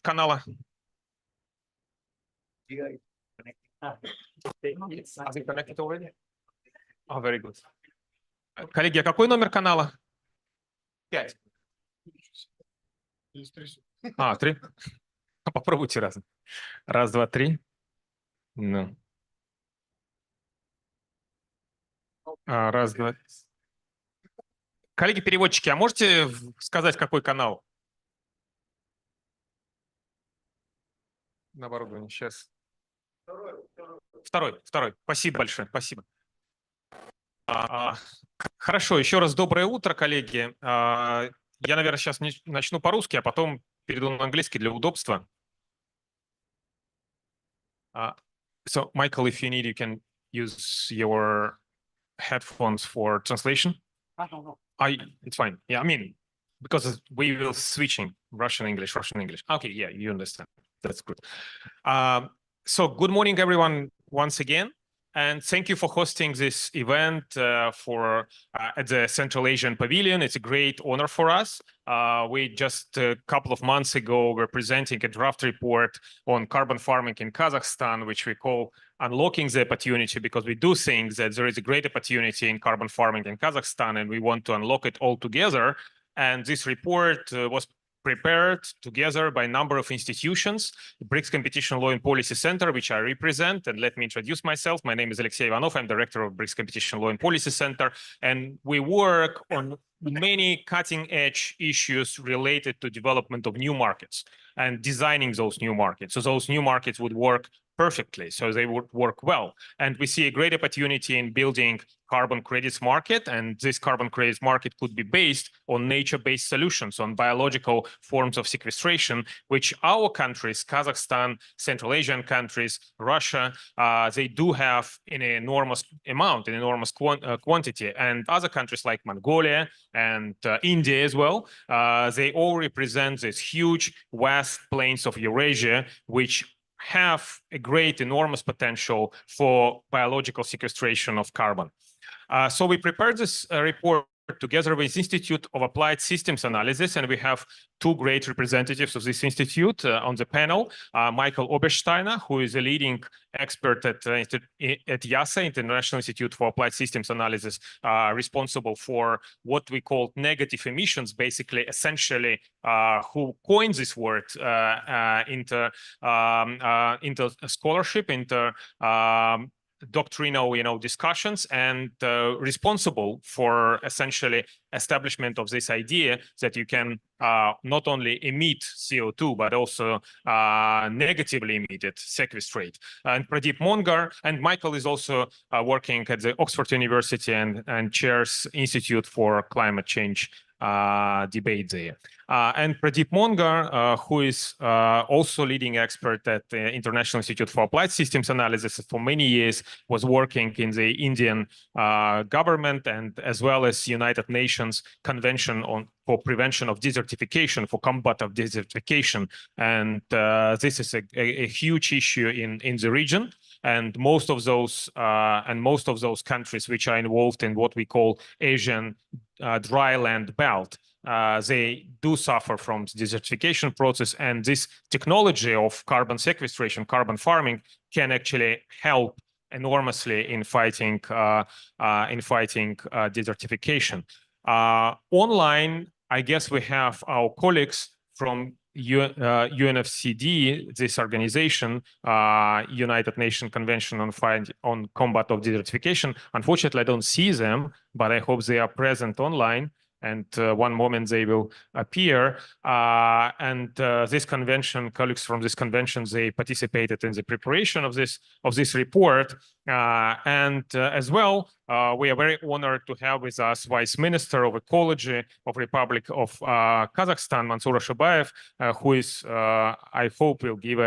канала? Are they connected already? Oh, very good. Коллеги, а какой номер канала? 5. 3. Попробуйте раз. Раз, два, три. Ну. Раз, два. Коллеги-переводчики, а можете сказать, какой канал? На оборудовании, сейчас. Второй. Спасибо большое, спасибо. Хорошо, еще раз доброе утро, коллеги. Я, наверное, сейчас начну по-русски, а потом перейду на английский для удобства. So, Michael, if you need, you can use your headphones for translation. It's fine. Yeah, I mean, because we will switching Russian, English. Okay, yeah, you understand. That's good. So good morning, everyone, once again. And thank you for hosting this event at the Central Asian Pavilion. It's a great honor for us. We just a couple of months ago were presenting a draft report on carbon farming in Kazakhstan, which we call Unlocking the Opportunity, because we do think that there is a great opportunity in carbon farming in Kazakhstan, and we want to unlock it all together. And this report was prepared together by a number of institutions, BRICS Competition Law and Policy Center, which I represent. And let me introduce myself. My name is Alexey Ivanov. I'm director of BRICS Competition Law and Policy Center. And we work on many cutting-edge issues related to development of new markets and designing those new markets. So those new markets would work perfectly, so they would work well. And we see a great opportunity in building carbon credits market, and this carbon credits market could be based on nature-based solutions, on biological forms of sequestration, which our countries, Kazakhstan, Central Asian countries, Russia, they do have in an enormous amount, an enormous quantity. And other countries like Mongolia and India as well, they all represent this huge, vast plains of Eurasia, which have a great, enormous potential for biological sequestration of carbon. So we prepared this report together with Institute of Applied Systems Analysis, and we have two great representatives of this institute on the panel. Michael Obersteiner, who is a leading expert at IASA, International Institute for Applied Systems Analysis, responsible for what we call negative emissions, basically, essentially, who coined this word into scholarship, into doctrinal, discussions, and responsible for essentially establishment of this idea that you can not only emit CO2 but also negatively emit it, sequestrate. And Pradeep Mongar, and Michael is also working at the Oxford University and chairs Institute for Climate Change debate there. And Pradeep Mongar, who is also leading expert at the International Institute for Applied Systems Analysis, for many years was working in the Indian government and as well as United Nations Convention for Prevention of Desertification, for combat of desertification. And this is a huge issue in the region. And most of those countries which are involved in what we call Asian dry land belt, they do suffer from the desertification process, and this technology of carbon sequestration, carbon farming, can actually help enormously in fighting desertification. Online, I guess we have our colleagues from UNFCD, this organization, United Nations Convention on Combat of Desertification. Unfortunately, I don't see them, but I hope they are present online. And one moment they will appear. This convention, colleagues from this convention, they participated in the preparation of this report. As well, we are very honored to have with us Vice Minister of Ecology of Republic of Kazakhstan, Mansour Ashabayev, who is, I hope, will give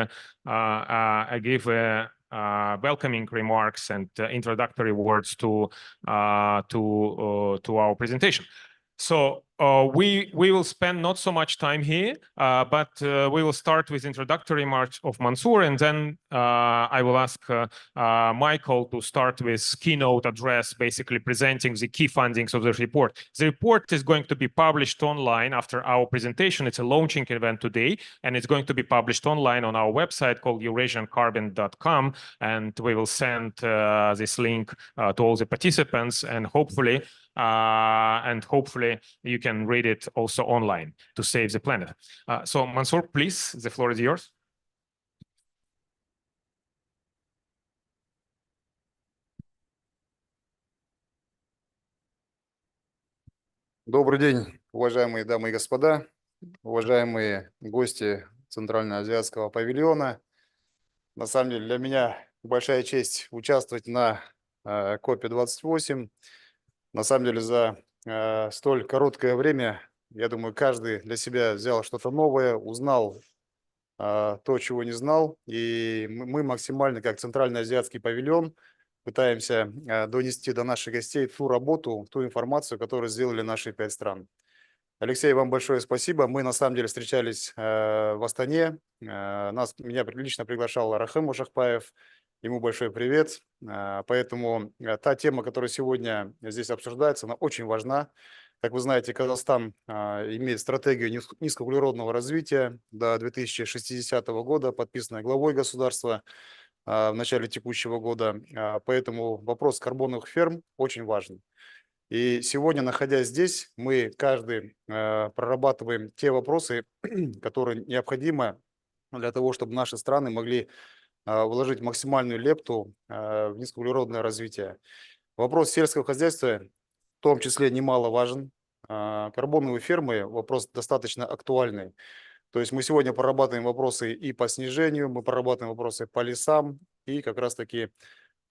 welcoming remarks and introductory words to our presentation. So We will spend not so much time here, but we will start with introductory remarks of Mansour, and then I will ask Michael to start with keynote address, basically presenting the key findings of the report. The report is going to be published online after our presentation. It's a launching event today, and it's going to be published online on our website called eurasiancarbon.com, and we will send this link to all the participants, and hopefully you can read it also online to save the planet. So Mansour, please, the floor is yours. Добрый день, уважаемые дамы и господа, уважаемые гости Центральноазиатского павильона. На самом деле для меня большая честь участвовать на COP28. На самом деле за столь короткое время, я думаю, каждый для себя взял что-то новое, узнал то, чего не знал. И мы максимально, как Центральноазиатский павильон, пытаемся донести до наших гостей ту работу, ту информацию, которую сделали наши 5 стран. Алексей, вам большое спасибо. Мы на самом деле встречались в Астане. Меня лично приглашал Рахым Ушахбаев. Ему большой привет. Поэтому та тема, которая сегодня здесь обсуждается, она очень важна. Как вы знаете, Казахстан имеет стратегию низкоуглеродного развития до 2060 года, подписанная главой государства в начале текущего года. Поэтому вопрос карбоновых ферм очень важен. И сегодня, находясь здесь, мы каждый прорабатываем те вопросы, которые необходимы для того, чтобы наши страны могли вложить максимальную лепту в низкоуглеродное развитие. Вопрос сельского хозяйства в том числе немаловажен. Карбоновые фермы – вопрос достаточно актуальный. То есть мы сегодня прорабатываем вопросы и по снижению, мы прорабатываем вопросы по лесам, и как раз-таки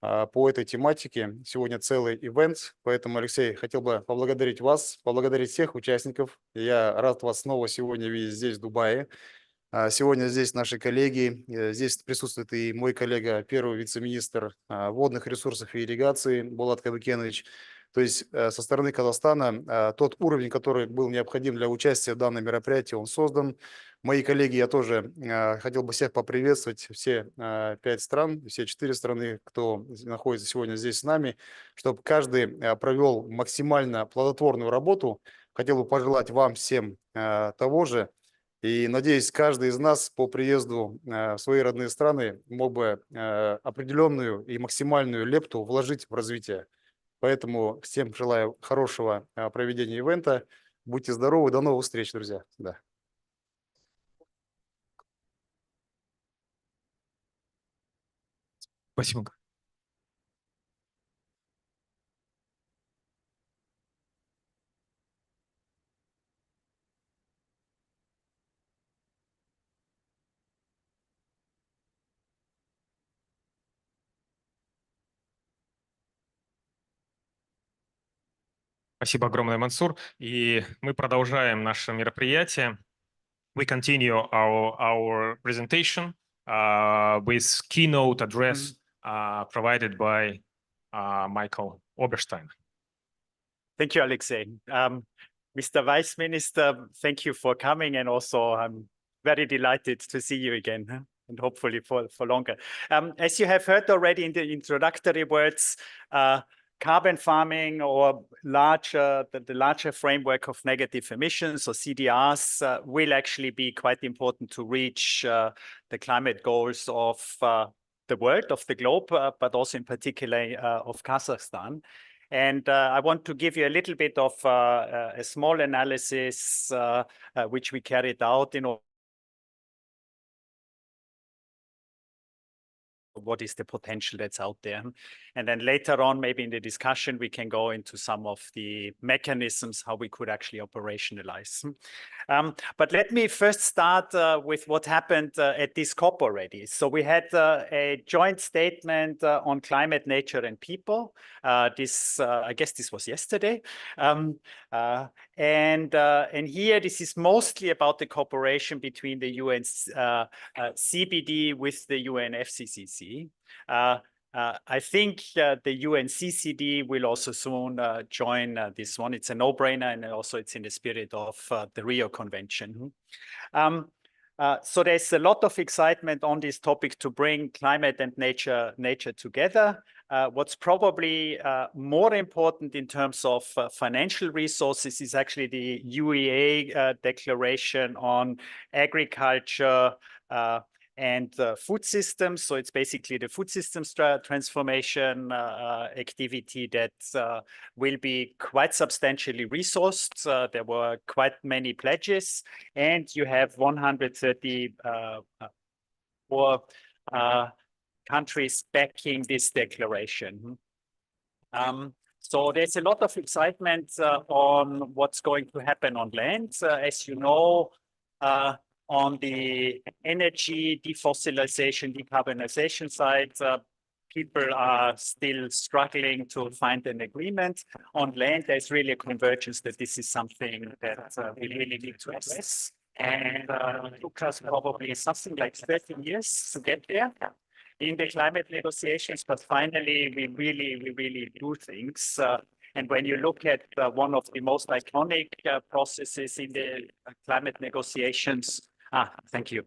по этой тематике сегодня целый ивент. Поэтому, Алексей, хотел бы поблагодарить вас, поблагодарить всех участников. Я рад вас снова сегодня видеть здесь, в Дубае. Сегодня здесь наши коллеги, здесь присутствует и мой коллега, первый вице-министр водных ресурсов и ирригации Булат Кабыкенович. То есть со стороны Казахстана тот уровень, который был необходим для участия в данном мероприятии, он создан. Мои коллеги, я тоже хотел бы всех поприветствовать, все 5 стран, все 4 страны, кто находится сегодня здесь с нами, чтобы каждый провел максимально плодотворную работу. Хотел бы пожелать вам всем того же. И надеюсь, каждый из нас по приезду в свои родные страны мог бы определенную и максимальную лепту вложить в развитие. Поэтому всем желаю хорошего проведения ивента. Будьте здоровы, до новых встреч, друзья. Да. Спасибо. Спасибо огромное, Мансур. И мы продолжаем наше мероприятие. We continue our presentation with keynote address provided by Michael Oberstein. Thank you, Alexei. Mr. Vice Minister, thank you for coming, and also I'm very delighted to see you again, and hopefully for longer. As you have heard already in the introductory words, carbon farming, or the larger framework of negative emissions, or CDRs, will actually be quite important to reach the climate goals of the world, of the globe, but also in particular of Kazakhstan. And I want to give you a little bit of a small analysis which we carried out in what is the potential that's out there. And then later on, maybe in the discussion, we can go into some of the mechanisms, how we could actually operationalize. But let me first start with what happened at this COP already. So we had a joint statement on climate, nature, and people. I guess this was yesterday. And here, this is mostly about the cooperation between the UN CBD with the UN FCCC. I think the UNCCD will also soon join this one. It's a no-brainer, and also it's in the spirit of the Rio Convention. So there's a lot of excitement on this topic to bring climate and nature together. What's probably more important in terms of financial resources is actually the UEA declaration on agriculture and food systems. So it's basically the food systems transformation activity that will be quite substantially resourced. There were quite many pledges, and you have 134 countries backing this declaration. So there's a lot of excitement on what's going to happen on land. As you know, on the energy defossilization, decarbonization side, people are still struggling to find an agreement. On land, there's really a convergence that this is something that we really need to address. And it took us probably something like 13 years to get there in the climate negotiations, but finally we really do things. And when you look at one of the most iconic processes in the climate negotiations, thank you.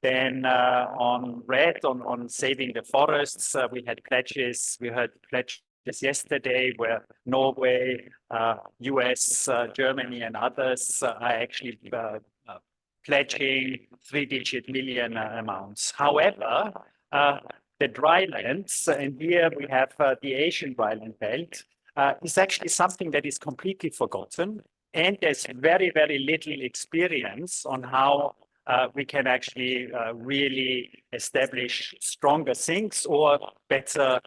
Then on red, on saving the forests, we had pledges. We heard pledges yesterday where Norway, US, Germany, and others are actually pledging 3-digit million amounts. However, the drylands, and here we have the Asian dryland belt, is actually something that is completely forgotten. And there's very little experience on how we can actually really establish stronger sinks or better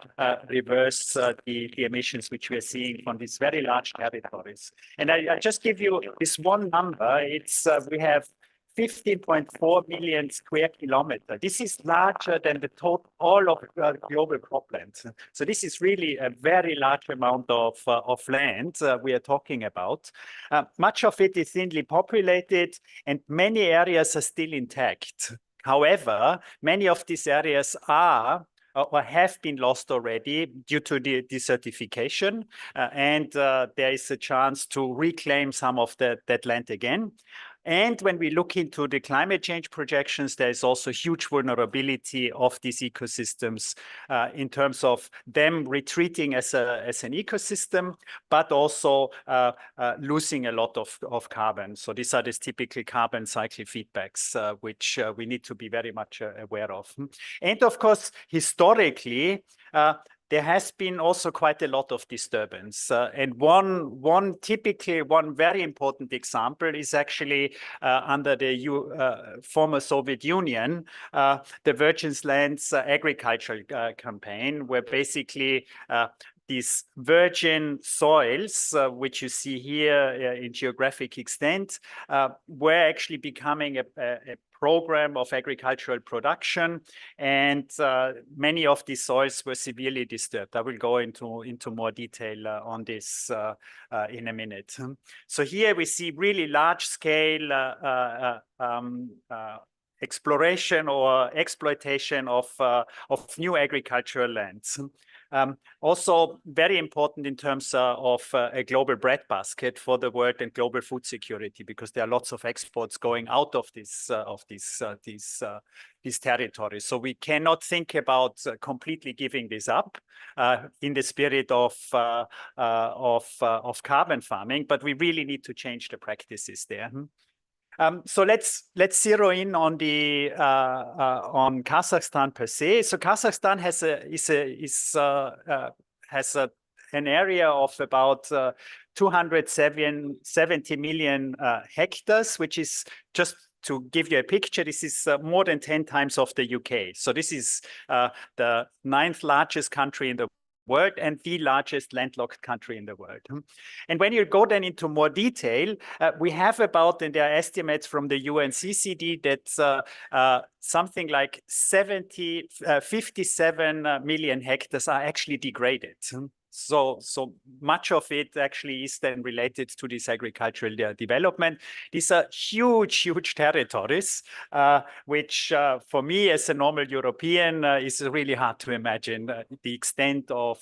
reverse the emissions which we are seeing from these very large territories. And I just give you this one number. It's we have 15.4 million square kilometers. This is larger than the total all of global cropland. So this is really a very large amount of land we are talking about. Much of it is thinly populated, and many areas are still intact. However, many of these areas are or have been lost already due to the desertification, and there is a chance to reclaim some of that land again. And when we look into the climate change projections, there is also huge vulnerability of these ecosystems in terms of them retreating as an ecosystem, but also losing a lot of carbon. So these are these typical carbon cycle feedbacks, which we need to be very much aware of. And of course, historically, there has been also quite a lot of disturbance. And one very important example is actually under the former Soviet Union, the Virgin Lands agricultural campaign, where basically these virgin soils, which you see here in geographic extent, were actually becoming a program of agricultural production, and many of these soils were severely disturbed. I will go into more detail on this in a minute. So here we see really large-scale exploration or exploitation of new agricultural lands. Also very important in terms of a global breadbasket for the world and global food security, because there are lots of exports going out of these territories. So we cannot think about completely giving this up in the spirit of carbon farming, but we really need to change the practices there. So let's zero in on the on Kazakhstan per se. So Kazakhstan has an area of about 270 million hectares, which is, just to give you a picture, this is more than 10 times of the UK. So this is the 9th largest country in the world and the largest landlocked country in the world. And when you go then into more detail, we have about, and there are estimates from the UNCCD that something like 57 million hectares are actually degraded. So much of it actually is then related to this agricultural development. These are huge territories, which for me as a normal European is really hard to imagine the extent of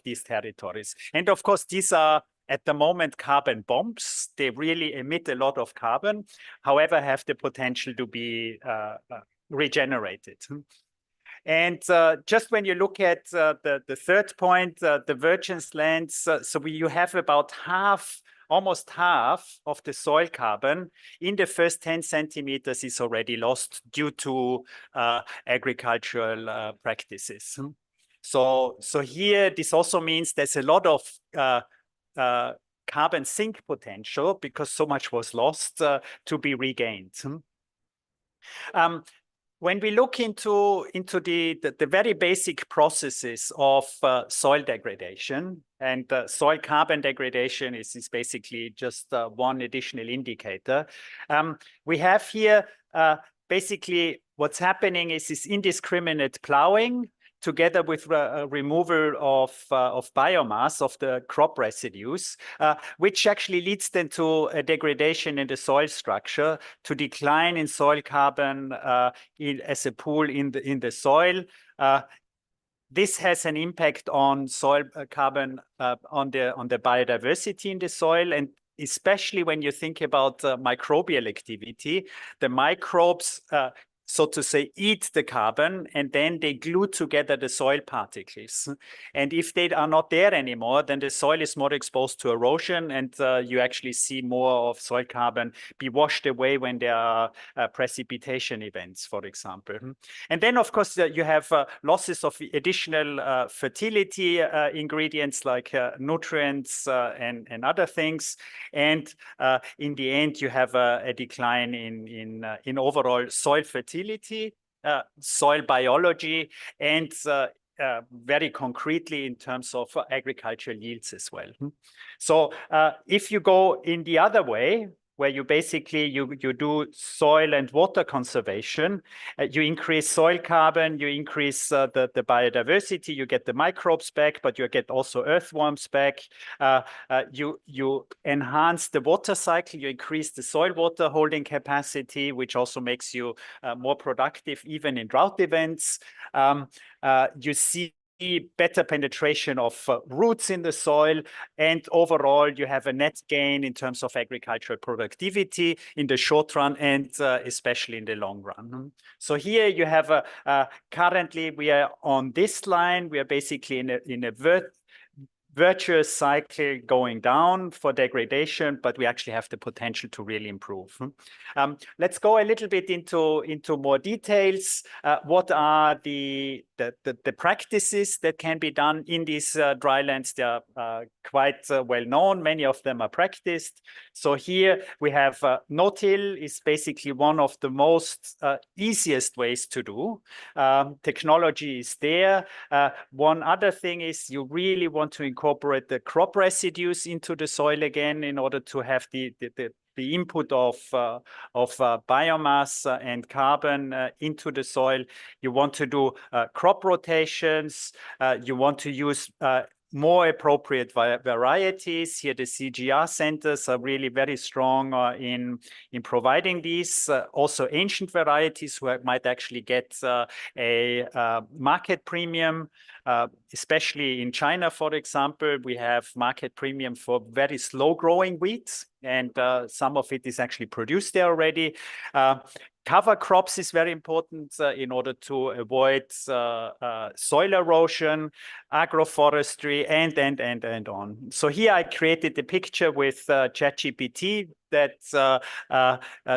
these territories. And of course, these are at the moment carbon bombs. They really emit a lot of carbon, however, have the potential to be regenerated. And just when you look at the third point, the virgins lands, you have about almost half of the soil carbon in the first 10 centimeters is already lost due to agricultural practices. So here, this also means there's a lot of carbon sink potential because so much was lost to be regained. When we look into the very basic processes of soil degradation, and soil carbon degradation is basically just one additional indicator, we have here basically what's happening is this indiscriminate plowing together with removal of biomass of the crop residues, which actually leads then to a degradation in the soil structure, to decline in soil carbon as a pool in the soil. This has an impact on soil carbon on the biodiversity in the soil, and especially when you think about microbial activity, the microbes so to say, eat the carbon, and then they glue together the soil particles. And if they are not there anymore, then the soil is more exposed to erosion, and you actually see more of soil carbon be washed away when there are precipitation events, for example. And then, of course, you have losses of additional fertility ingredients like nutrients and other things. And in the end, you have a decline in overall soil fertility, soil biology, and very concretely in terms of agricultural yields as well. So if you go in the other way, where you basically you do soil and water conservation, you increase soil carbon, you increase the biodiversity, you get the microbes back, but you get also earthworms back. You enhance the water cycle, you increase the soil water holding capacity, which also makes you more productive even in drought events. You see better penetration of roots in the soil, and overall you have a net gain in terms of agricultural productivity in the short run and especially in the long run. So here you have currently we are on this line, we are basically in a virtuous cycle going down for degradation, but we actually have the potential to really improve. Let's go a little bit into more details. What are the practices that can be done in these drylands? They are quite well known. Many of them are practiced. So here we have no-till is basically one of the most easiest ways to do. Technology is there. One other thing is you really want to incorporate the crop residues into the soil again in order to have the input of biomass and carbon into the soil. You want to do crop rotations. You want to use more appropriate varieties. Here, the CGR centers are really very strong in providing these. Also, ancient varieties who might actually get a market premium, especially in China, for example. We have market premium for very slow-growing wheat, and some of it is actually produced there already. Cover crops is very important in order to avoid soil erosion, agroforestry, and on. So here I created a picture with ChatGPT that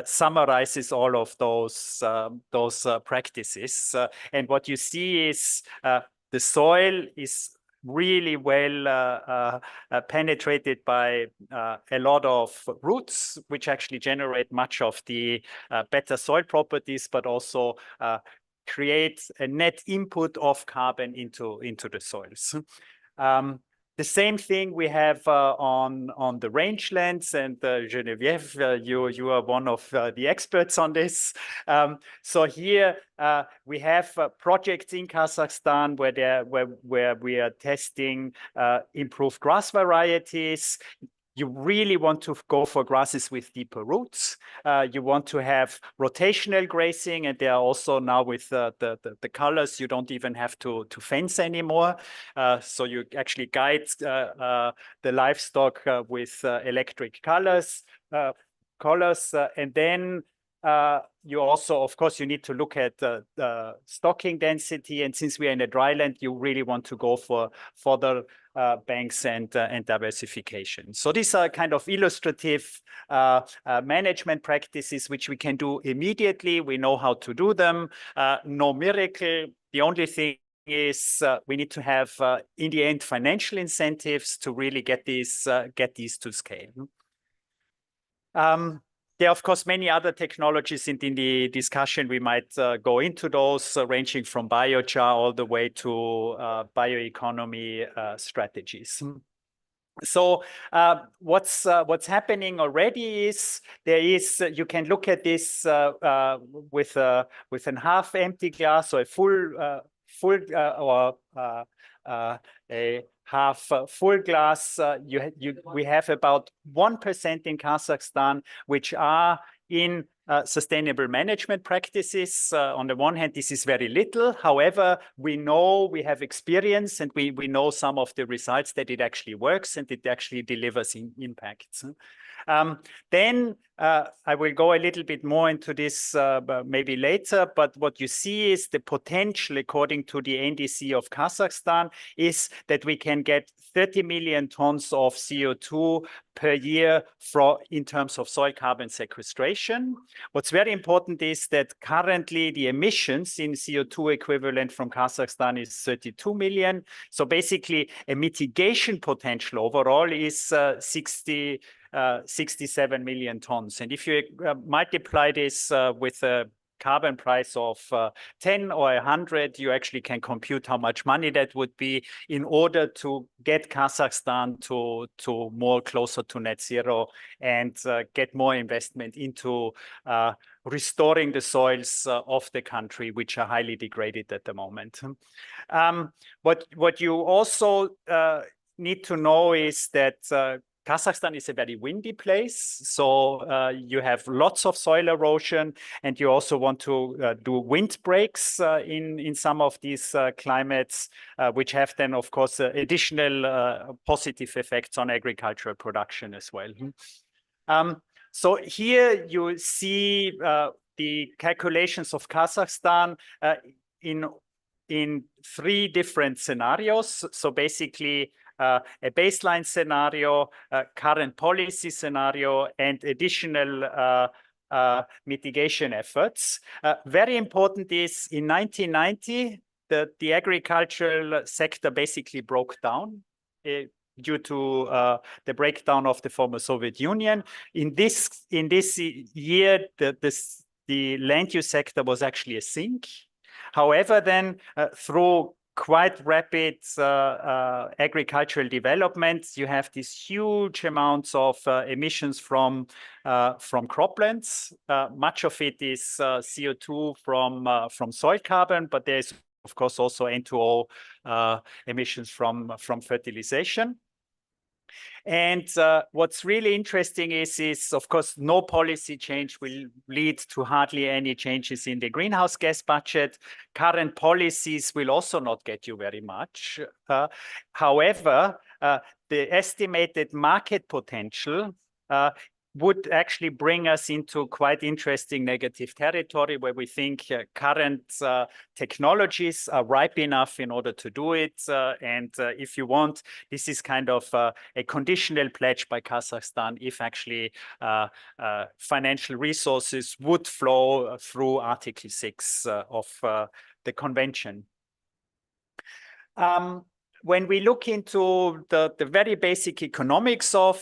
summarizes all of those practices. And what you see is the soil is really well penetrated by a lot of roots, which actually generate much of the better soil properties, but also create a net input of carbon into the soils. The same thing we have on the rangelands, and Geneviève, you are one of the experts on this. So here we have projects in Kazakhstan where we are testing improved grass varieties. You really want to go for grasses with deeper roots. You want to have rotational grazing, and they are also now with the colors, you don't even have to fence anymore. So you actually guide the livestock with electric collars, and then you also, of course, you need to look at the stocking density. And since we are in a dryland, you really want to go for further banks and diversification. So these are kind of illustrative management practices which we can do immediately. We know how to do them. No miracle. The only thing is we need to have, in the end, financial incentives to really get these to scale. There are, of course, many other technologies in the discussion. We might go into those, ranging from biochar all the way to bioeconomy strategies. So what's happening already is you can look at this with a half empty glass or a full or a half full glass. We have about 1% in Kazakhstan, which are in sustainable management practices. On the one hand, this is very little. However, we know, we have experience, and we know some of the results that it actually works and it actually delivers impacts. Then I will go a little bit more into this maybe later, but what you see is the potential, according to the NDC of Kazakhstan, is that we can get 30 million tons of CO2 per year in terms of soil carbon sequestration. What's very important is that currently the emissions in CO2 equivalent from Kazakhstan is 32 million. So basically a mitigation potential overall is 67 million tons. And if you multiply this with a carbon price of 10 or 100, you actually can compute how much money that would be in order to get Kazakhstan to more closer to net zero and get more investment into restoring the soils of the country, which are highly degraded at the moment. What you also need to know is that Kazakhstan is a very windy place, so you have lots of soil erosion, and you also want to do wind breaks in some of these climates, which have then, of course, additional positive effects on agricultural production as well. So here you see the calculations of Kazakhstan in 3 different scenarios. So basically, a baseline scenario, current policy scenario, and additional mitigation efforts. Very important is in 1990, the agricultural sector basically broke down due to the breakdown of the former Soviet Union. In this year, the land use sector was actually a sink. However, then through quite rapid agricultural development, you have these huge amounts of emissions from croplands. Much of it is CO2 from soil carbon, but there's of course also N2O emissions from fertilization. And what's really interesting is, of course, no policy change will lead to hardly any changes in the greenhouse gas budget. Current policies will also not get you very much. However, the estimated market potential would actually bring us into quite interesting negative territory where we think current technologies are ripe enough in order to do it. And if you want, this is kind of a conditional pledge by Kazakhstan if actually financial resources would flow through Article 6 of the convention. When we look into the very basic economics of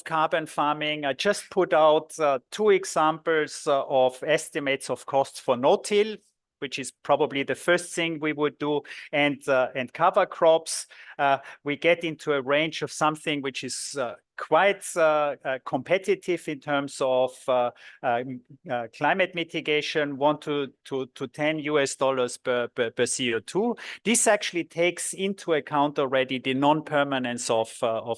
carbon farming, I just put out 2 examples of estimates of costs for no-till, which is probably the first thing we would do, and cover crops. We get into a range of something which is quite competitive in terms of climate mitigation, $1 to $10 per CO2. This actually takes into account already the non-permanence of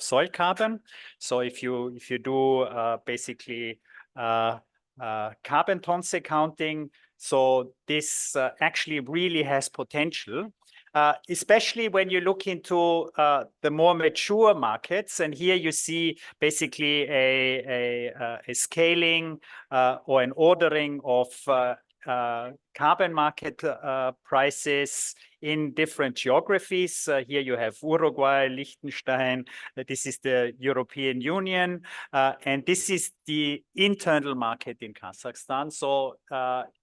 soil carbon. So if you do basically carbon tons accounting, so this actually really has potential. Especially when you look into the more mature markets, and here you see basically a scaling or an ordering of carbon market prices in different geographies. Here you have Uruguay, Liechtenstein. This is the European Union, and this is the internal market in Kazakhstan. So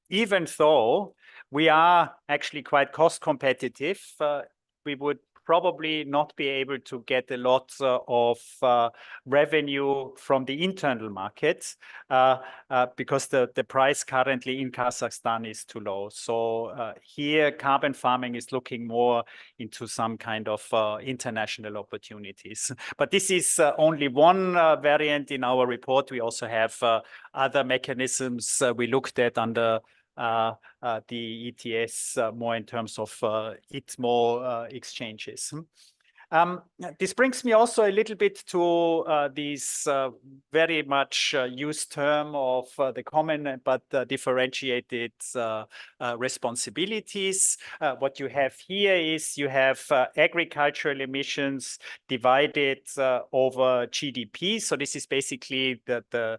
even though we are actually quite cost competitive, we would probably not be able to get a lot of revenue from the internal market because the price currently in Kazakhstan is too low. So here carbon farming is looking more into some kind of international opportunities. But this is only one variant in our report. We also have other mechanisms we looked at under the ETS more in terms of ITMO exchanges. This brings me also a little bit to this very much used term of the common but differentiated responsibilities. What you have here is you have agricultural emissions divided over GDP. So this is basically the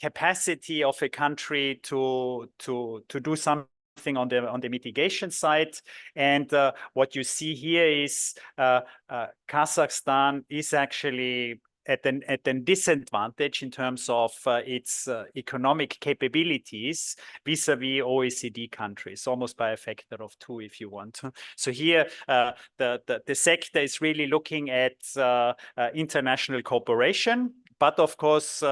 capacity of a country to do something on the mitigation side. And what you see here is Kazakhstan is actually at a disadvantage in terms of its economic capabilities vis-a-vis OECD countries, almost by a factor of 2 if you want. So here the sector is really looking at international cooperation. But of course,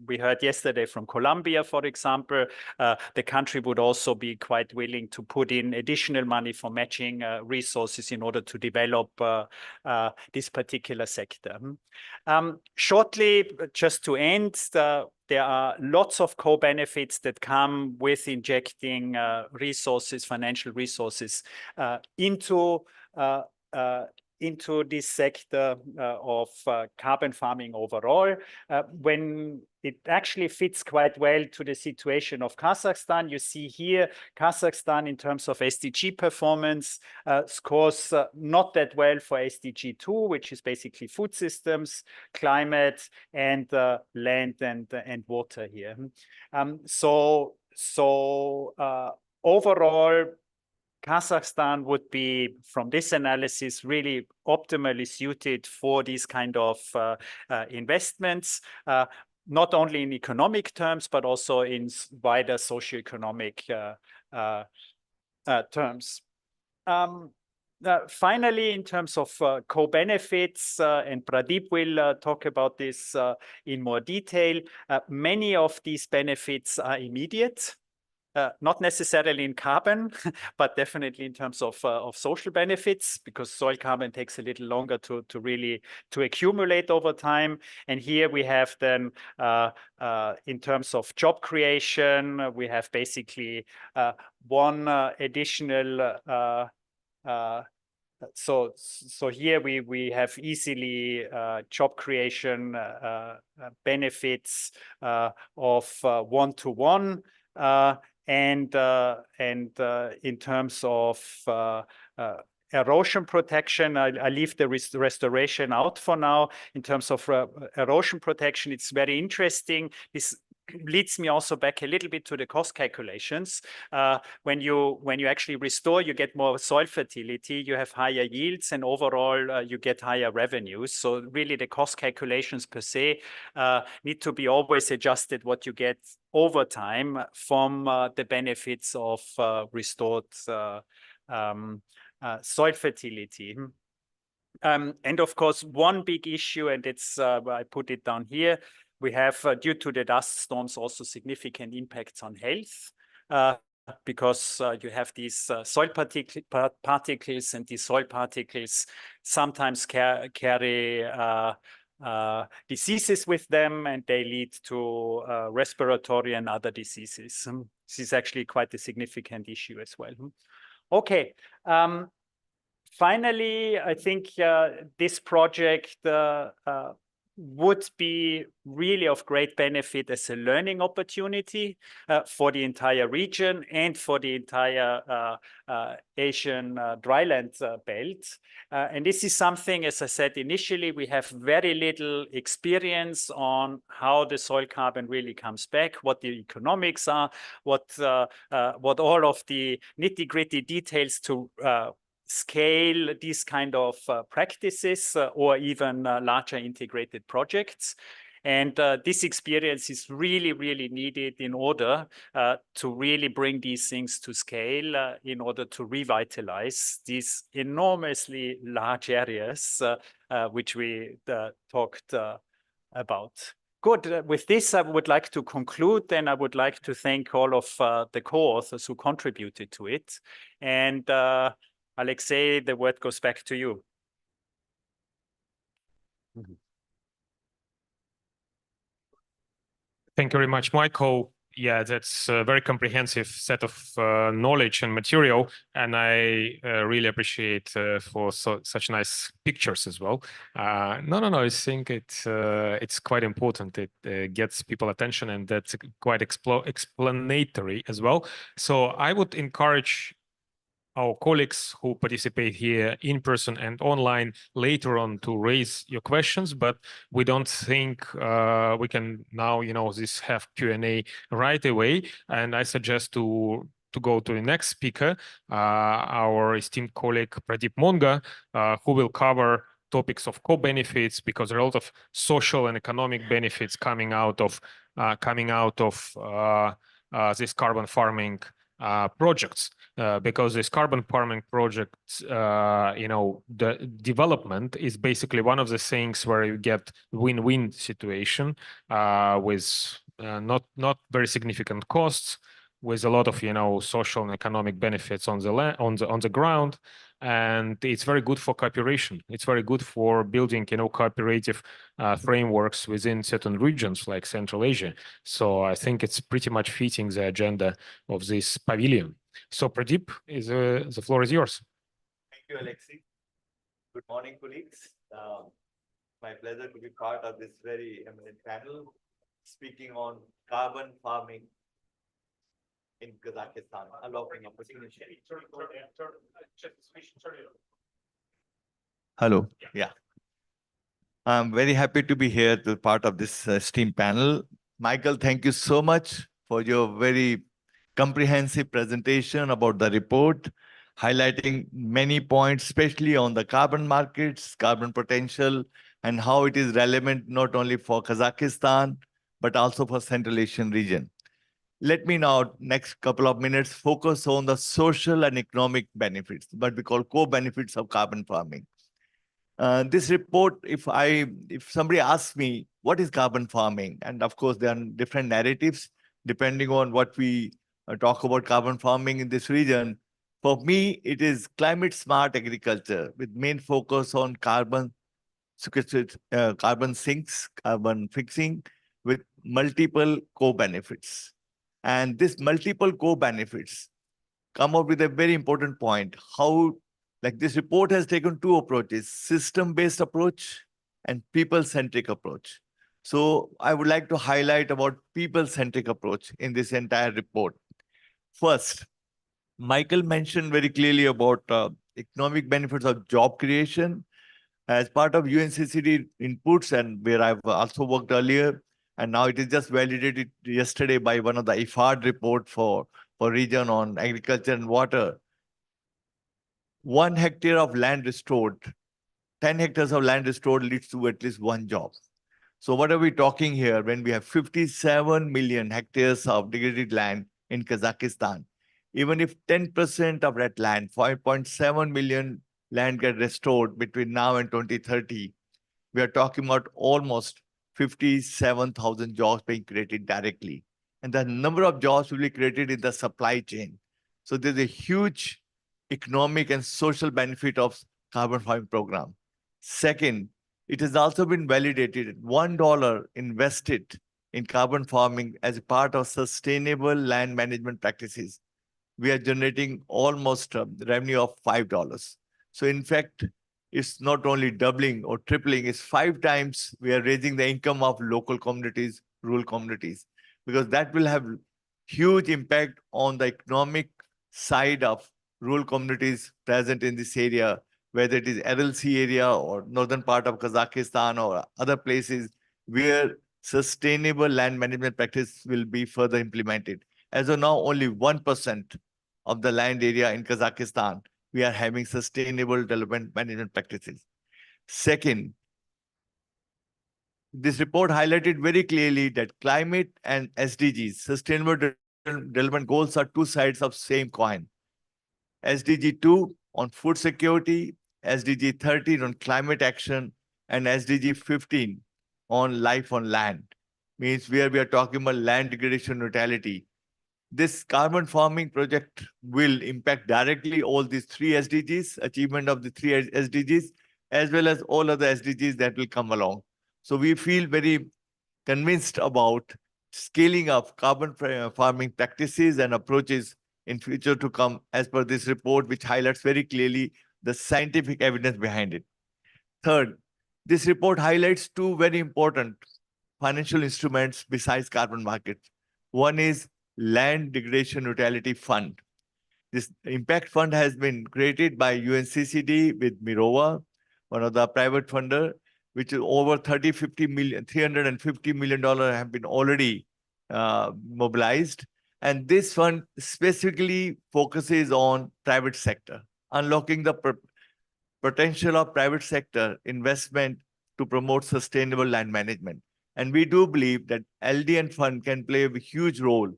we heard yesterday from Colombia, for example, the country would also be quite willing to put in additional money for matching resources in order to develop this particular sector. Shortly, just to end, there are lots of co-benefits that come with injecting resources, financial resources into this sector of carbon farming overall, when it actually fits quite well to the situation of Kazakhstan. You see here, Kazakhstan in terms of SDG performance scores not that well for SDG 2, which is basically food systems, climate, and land and water here. Overall, Kazakhstan would be, from this analysis, really optimally suited for these kind of investments, not only in economic terms, but also in wider socioeconomic terms. Finally, in terms of co-benefits, and Pradeep will talk about this in more detail, many of these benefits are immediate. Not necessarily in carbon, but definitely in terms of social benefits, because soil carbon takes a little longer to really accumulate over time. And here we have then, in terms of job creation, we have basically one additional. So here we have easily job creation benefits of 1-to-1. And in terms of erosion protection, I leave the restoration out for now. In terms of erosion protection, it's very interesting. This leads me also back a little bit to the cost calculations. When you actually restore, you get more soil fertility, you have higher yields, and overall you get higher revenues. So really the cost calculations per se need to be always adjusted what you get over time from the benefits of restored soil fertility. And of course, one big issue, and it's I put it down here, we have, due to the dust storms, also significant impacts on health. because you have these soil particles, and these soil particles sometimes carry diseases with them, and they lead to respiratory and other diseases. This is actually quite a significant issue as well. Okay. Finally, I think this project would be really of great benefit as a learning opportunity for the entire region and for the entire Asian dryland belt. And this is something, as I said initially, we have very little experience on how the soil carbon really comes back, what the economics are, what all of the nitty-gritty details to scale these kind of practices or even larger integrated projects. And this experience is really, really needed in order to really bring these things to scale, in order to revitalize these enormously large areas which we talked about. Good. With this, I would like to conclude, and I would like to thank all of the co-authors who contributed to it. And Alexei, the word goes back to you. Thank you very much, Michael. Yeah, that's a very comprehensive set of knowledge and material, and I really appreciate for such nice pictures as well. No, I think it's quite important. It gets people attention, and that's quite explanatory as well. So I would encourage our colleagues who participate here in person and online later on to raise your questions, but we don't think we can now, this have Q&A right away. And I suggest to go to the next speaker, our esteemed colleague Pradeep Monga, who will cover topics of co-benefits, because there are a lot of social and economic benefits coming out of this carbon farming projects, because this carbon farming project, the development is basically one of the things where you get win-win situation with not very significant costs, with a lot of social and economic benefits on the land, on the ground, and it's very good for cooperation. It's very good for building cooperative frameworks within certain regions like Central Asia. So I think it's pretty much fitting the agenda of this pavilion. So Pradeep, the floor is yours. Thank you, Alexei. Good morning, colleagues. My pleasure to be part of this very eminent panel speaking on carbon farming in Kazakhstan, unlocking opportunity. Hello. Yeah. I'm very happy to be here to be part of this STEAM panel. Michael, thank you so much for your very comprehensive presentation about the report, highlighting many points, especially on the carbon markets, carbon potential, and how it is relevant not only for Kazakhstan, but also for Central Asian region. Let me now, next couple of minutes, focus on the social and economic benefits, what we call co-benefits of carbon farming. This report, if somebody asks me, what is carbon farming? And of course, there are different narratives depending on what we talk about carbon farming in this region. For me, it is climate smart agriculture with main focus on carbon sinks, carbon fixing with multiple co-benefits. And this multiple co-benefits come up with a very important point, how this report has taken two approaches, system-based approach and people-centric approach. So I would like to highlight about people-centric approach in this entire report. First, Michael mentioned very clearly about economic benefits of job creation as part of UNCCD inputs, and where I've also worked earlier. And now it is just validated yesterday by one of the IFAD report for region on agriculture and water. 1 hectare of land restored, 10 hectares of land restored leads to at least one job. So what are we talking here when we have 57 million hectares of degraded land in Kazakhstan? Even if 10% of that land, 5.7 million land get restored between now and 2030, we are talking about almost 57,000 jobs being created directly. and the number of jobs will be created in the supply chain. So there's a huge economic and social benefit of carbon farming program. Second, it has also been validated. $1 invested in carbon farming as a part of sustainable land management practices, we are generating almost a revenue of $5. So in fact, it's not only doubling or tripling, it's 5 times we are raising the income of local communities, rural communities, because that will have huge impact on the economic side of rural communities present in this area, whether it is LLC area or northern part of Kazakhstan or other places where sustainable land management practice will be further implemented. As of now, only 1% of the land area in Kazakhstan, we are having sustainable development management practices. Second, this report highlighted very clearly that climate and SDGs, Sustainable Development Goals, are two sides of same coin. SDG 2 on food security, SDG 13 on climate action, and SDG 15 on life on land. Means where we are talking about land degradation neutrality. This carbon farming project will impact directly all these 3 SDGs, achievement of the 3 SDGs, as well as all other SDGs that will come along. So we feel very convinced about scaling up carbon farming practices and approaches in future to come, as per this report, which highlights very clearly the scientific evidence behind it. Third, this report highlights 2 very important financial instruments besides carbon markets. One is Land Degradation Neutrality Fund. This impact fund has been created by UNCCD with Mirova, one of the private funder, which is over $350 million have been already mobilized. And this fund specifically focuses on private sector, unlocking the potential of private sector investment to promote sustainable land management. And we do believe that LDN fund can play a huge role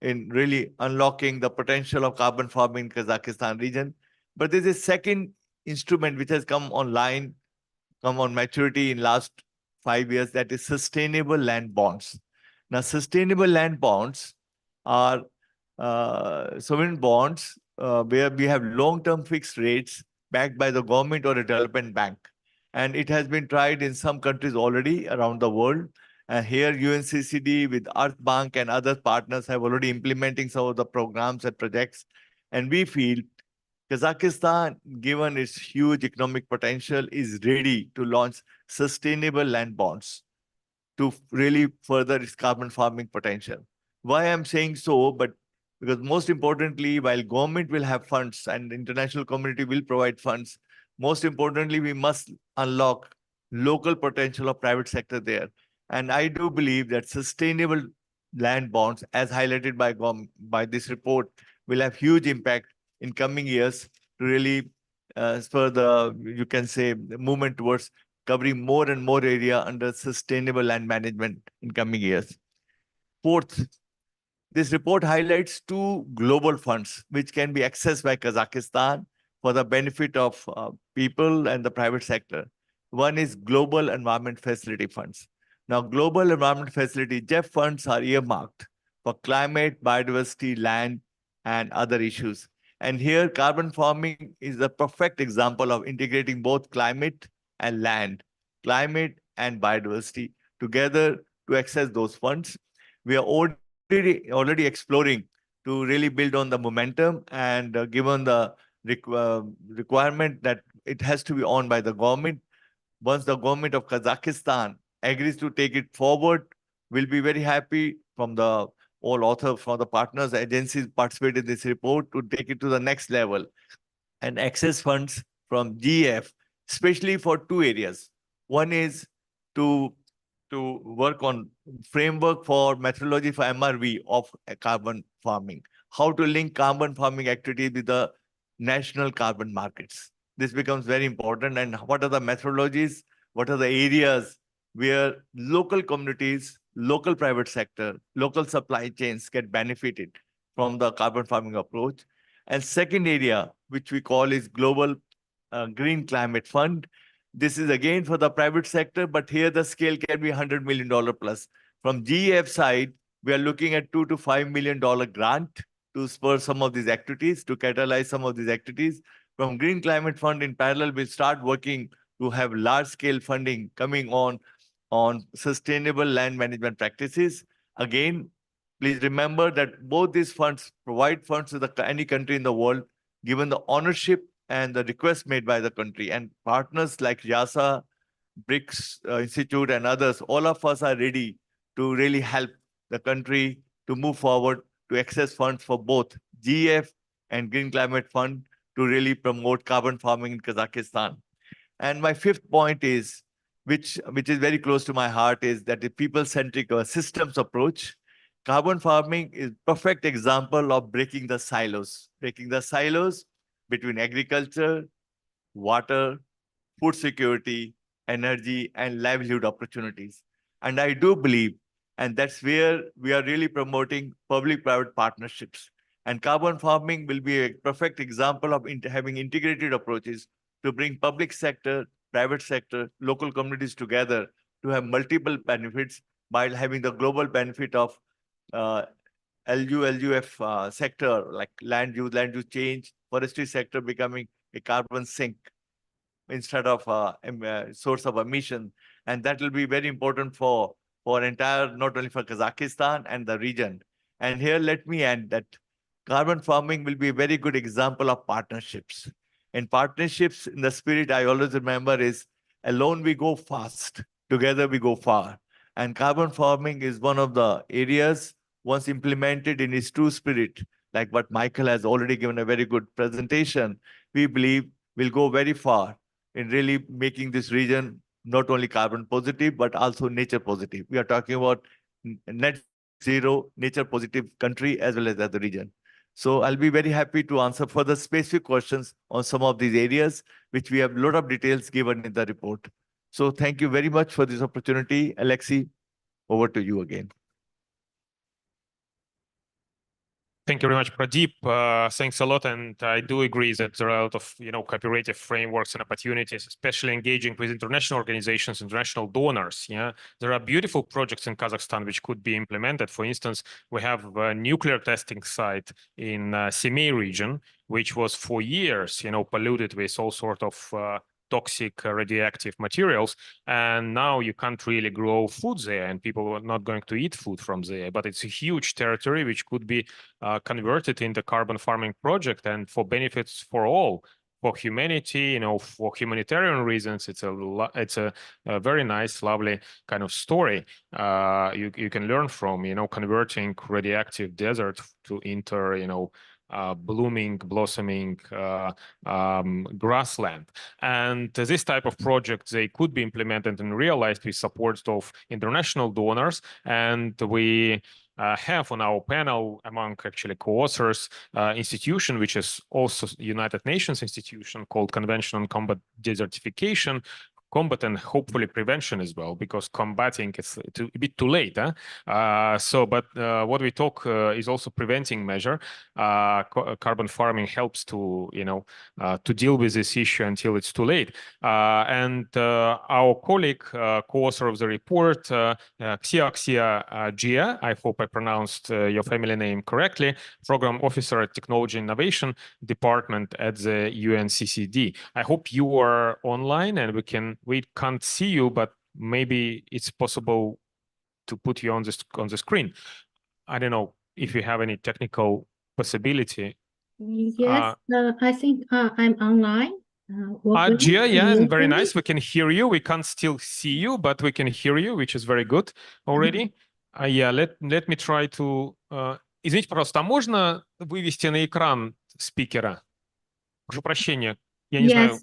in really unlocking the potential of carbon farming in Kazakhstan region. But there's a second instrument which has come on maturity in last 5 years, that is sustainable land bonds. Now, sustainable land bonds are sovereign bonds where we have long-term fixed rates backed by the government or a development bank. And it has been tried in some countries already around the world. And here UNCCD with Earth Bank and other partners have already implementing some of the programs and projects. And we feel Kazakhstan, given its huge economic potential, is ready to launch sustainable land bonds to really further its carbon farming potential. Why I'm saying so, but because most importantly, while government will have funds and the international community will provide funds, most importantly, we must unlock local potential of private sector there. And I do believe that sustainable land bonds, as highlighted by this report, will have huge impact in coming years to really spur the, you can say, the movement towards covering more and more area under sustainable land management in coming years. Fourth, this report highlights 2 global funds which can be accessed by Kazakhstan for the benefit of people and the private sector. One is Global Environment Facility Funds. Now, Global Environment Facility, GEF funds, are earmarked for climate, biodiversity, land, and other issues. And here, carbon farming is the perfect example of integrating both climate and land, climate and biodiversity together to access those funds. We are already exploring to really build on the momentum, and given the requirement that it has to be owned by the government. Once the government of Kazakhstan agrees to take it forward, we'll be very happy from the all authors, from the partners, agencies participated in this report to take it to the next level and access funds from GF, especially for 2 areas. One is to work on framework for methodology for MRV of carbon farming, how to link carbon farming activity with the national carbon markets. This becomes very important. And what are the methodologies? What are the areas where local communities, local private sector, local supply chains get benefited from the carbon farming approach? And second area, which we call is Global Green Climate Fund. This is again for the private sector, but here the scale can be $100 million plus. From GEF side, We are looking at $2 to $5 million grant to spur some of these activities, to catalyze some of these activities. From Green Climate Fund in parallel, we'll start working to have large-scale funding coming on sustainable land management practices. Again, please remember that both these funds provide funds to any country in the world, given the ownership and the request made by the country. And partners like YASA, BRICS Institute, and others, all of us are ready to really help the country to move forward to access funds for both GF and Green Climate Fund to really promote carbon farming in Kazakhstan. And my fifth point is, which is very close to my heart, is that the people-centric systems approach. Carbon farming is perfect example of breaking the silos between agriculture, water, food security, energy, and livelihood opportunities. And I do believe, and that's where we are really promoting public-private partnerships. And carbon farming will be a perfect example of having integrated approaches to bring public sector, private sector, local communities together to have multiple benefits while having the global benefit of LUF sector, like land use change, forestry sector becoming a carbon sink instead of source of emission. And that will be very important for entire, not only for Kazakhstan and the region. And here, let me add that carbon farming will be a very good example of partnerships. And partnerships, in the spirit I always remember, is alone we go fast, together we go far. And carbon farming is one of the areas, once implemented in its true spirit, like what Michael has already given a very good presentation, we believe will go very far in really making this region not only carbon positive, but also nature positive. We are talking about net zero, nature positive country as well as the region. So I'll be very happy to answer further specific questions on some of these areas, which we have a lot of details given in the report. So thank you very much for this opportunity. Alexei, over to you again. Thank you very much, Pradeep. Thanks a lot. And I do agree that there are a lot of, cooperative frameworks and opportunities, especially engaging with international organizations, international donors. Yeah, there are beautiful projects in Kazakhstan which could be implemented. For instance, we have a nuclear testing site in Semey region, which was for years, polluted with all sort of toxic radioactive materials, and now you can't really grow food there, and people are not going to eat food from there. But it's a huge territory which could be converted into carbon farming project, and for benefits for all, for humanity, for humanitarian reasons. It's a very nice, lovely kind of story you can learn from, converting radioactive desert to into, blossoming grassland. And this type of project, they could be implemented and realized with support of international donors. And we have on our panel, among actually co-authors, institution which is also United Nations institution called Convention on Combat Desertification, combat and hopefully prevention as well, because combating is a bit too late. But what we talk is also preventing measure. Carbon farming helps to to deal with this issue until it's too late. And our colleague, co-author of the report, Xia Jia, I hope I pronounced your family name correctly, Program Officer at Technology Innovation Department at the UNCCD. I hope you are online and we can't see you, but maybe it's possible to put you on the screen. I don't know if you have any technical possibility. Yes, I think I'm online. Gia, yeah, and very nice. We can hear you. We can't still see you, but we can hear you, which is very good already. Yeah, let me try to... Извините, пожалуйста, а можно вывести на экран спикера? Прошу прощения, я не знаю.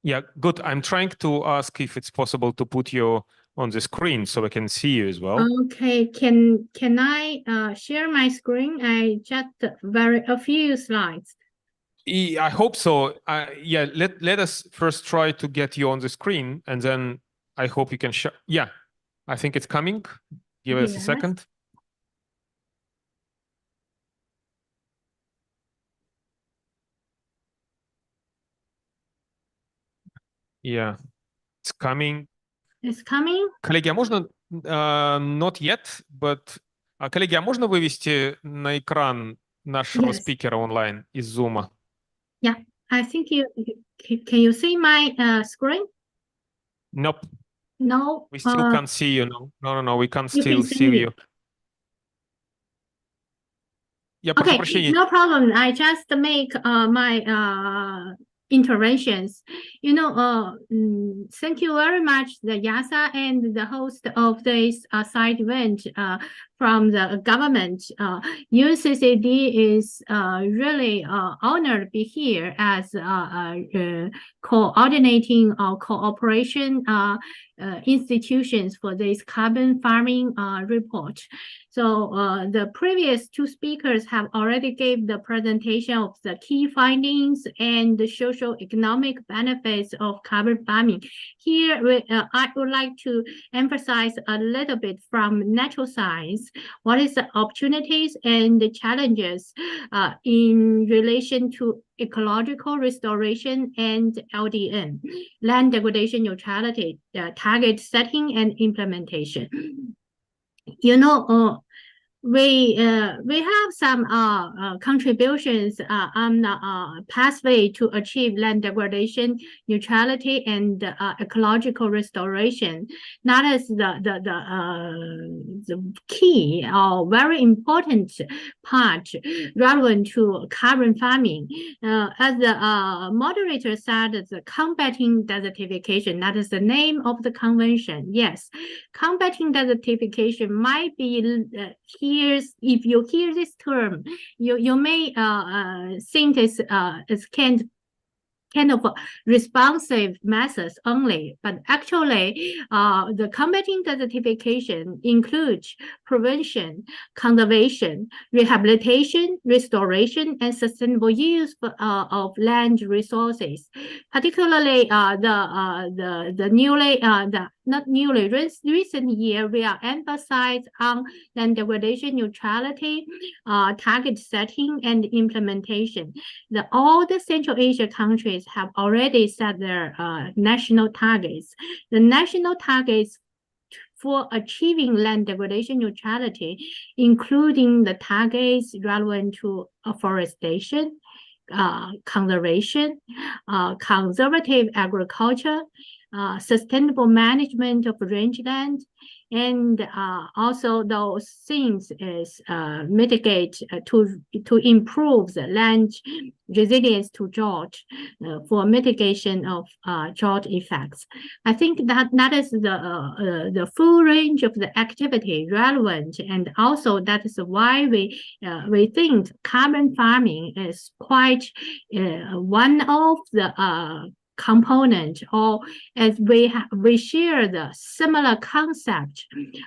Yeah, good. I'm trying to ask if it's possible to put you on the screen so we can see you as well. Okay, can I share my screen? I just a few slides. I hope so. Yeah, let us first try to get you on the screen, and then I hope you can share. Yeah, I think it's coming. Give us a second. Yeah, it's coming. It's coming. Коллеги, а можно, not yet, but, коллеги, а можно вывести на экран нашего Yes. спикера онлайн из Zoom? Yeah, I think can you see my screen? Nope, No. we still can't see you. No, we can't You still can see see me. you. Я прошу Okay, прощения. no problem. I just make my interventions. Thank you very much, the YASA and the host of this side event from the government. UNCCD is really honored to be here as coordinating or cooperation institutions for this carbon farming report. So the previous two speakers have already gave the presentation of the key findings and the social economic benefits of carbon farming. Here, I would like to emphasize a little bit from natural science. What is the opportunities and the challenges in relation to ecological restoration and LDN, land degradation neutrality, target setting and implementation. We have some contributions on the pathway to achieve land degradation neutrality and ecological restoration. That is the key or very important part relevant to carbon farming. As the moderator said, the combating desertification, that is the name of the convention. Yes, combating desertification might be if you hear this term, you may think it's kind of responsive methods only, but actually the combating desertification includes prevention, conservation, rehabilitation, restoration, and sustainable use of land resources. Particularly recent year, we are emphasized on land degradation neutrality, target setting, and implementation. All the Central Asia countries have already set their national targets. The national targets for achieving land degradation neutrality, including the targets relevant to afforestation, conservation, conservative agriculture, sustainable management of rangeland, and also those things is mitigate to improve the land resilience to drought for mitigation of drought effects. I think that is the full range of the activity relevant, and also that is why we think carbon farming is quite one of the component, or as we share the similar concept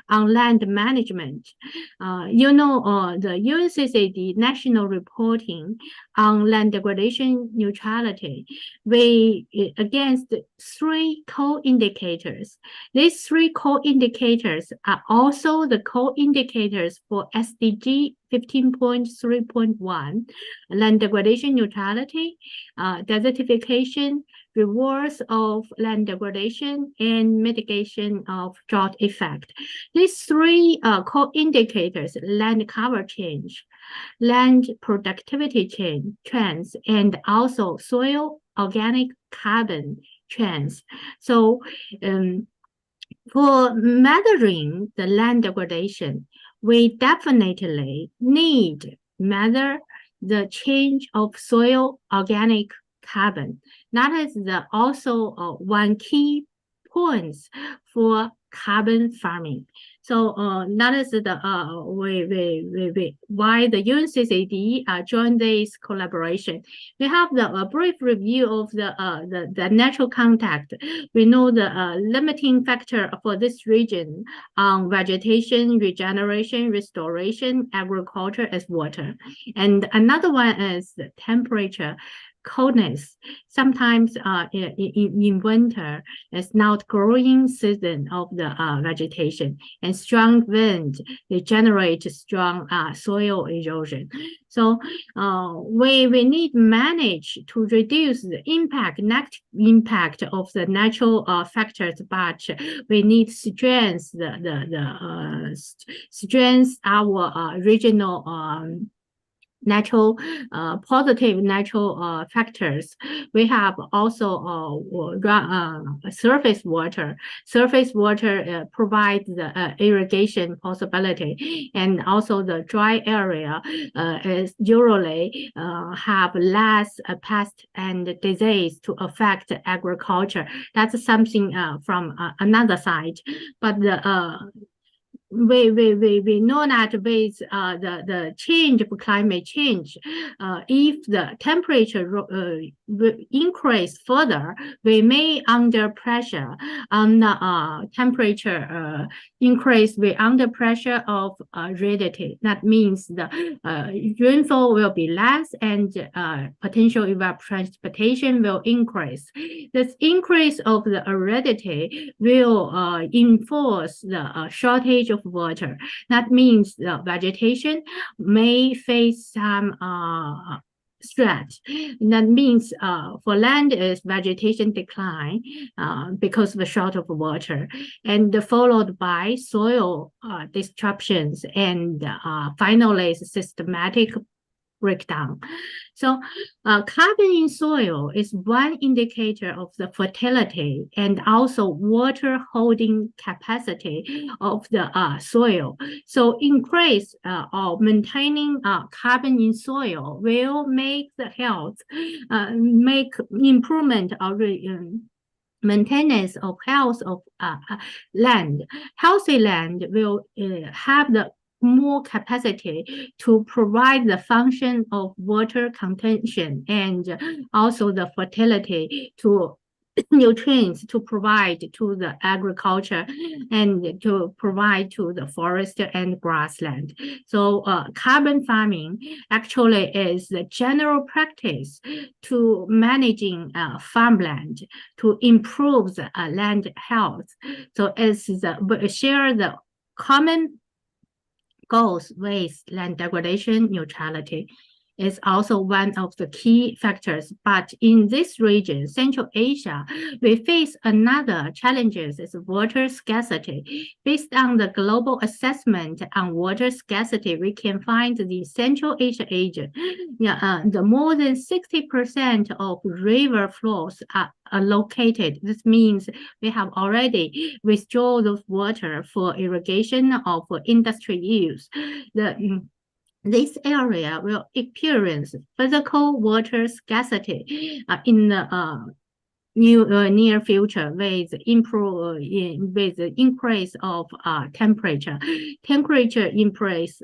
on land management. The UNCCD national reporting on land degradation neutrality, we against 3 co-indicators. These 3 co-indicators are also the co-indicators for SDG 15.3.1, land degradation neutrality, desertification, rewards of land degradation, and mitigation of drought effect. These 3 co-indicators, land cover change, land productivity trends, and also soil organic carbon trends. So for measuring the land degradation, we definitely need measure the change of soil organic carbon. That is also one key point for carbon farming. So that is why the UNCCD joined this collaboration. We have a brief review of the natural contact. We know the limiting factor for this region on vegetation, regeneration, restoration, agriculture as water. And another one is the temperature. coldness. Sometimes in winter, it's not growing season of the vegetation, and strong wind, they generate strong soil erosion. So we need to manage to reduce the negative impact of the natural factors, but we need to strengthen our regional natural positive natural factors. We have also surface water. Surface water provides the irrigation possibility, and also the dry area is usually have less pest and disease to affect agriculture. That's something from another side, but the we know that with the change of climate change, if the temperature increase further, we may under pressure on the temperature increase. We under pressure of aridity. That means the rainfall will be less, and potential evapotranspiration will increase. This increase of the aridity will enforce the shortage of water. That means the vegetation may face some stress. That means for land is vegetation decline because of the short of water, and followed by soil disruptions, and finally systematic breakdown. So carbon in soil is one indicator of the fertility and also water holding capacity of the soil. So increase or maintaining carbon in soil will make the health, make improvement of maintenance of health of land. Healthy land will have the more capacity to provide the function of water contention, and also the fertility to nutrients to provide to the agriculture and to provide to the forest and grassland. So carbon farming actually is the general practice to managing farmland to improve the land health. So it's share the common goals with land degradation neutrality is also one of the key factors. But in this region, Central Asia, we face another challenges is water scarcity. Based on the global assessment on water scarcity, we can find the Central Asia region, the more than 60% of river flows are located. This means we have already withdrawn those water for irrigation or for industry use. This area will experience physical water scarcity in the near future with the increase of temperature. Temperature increase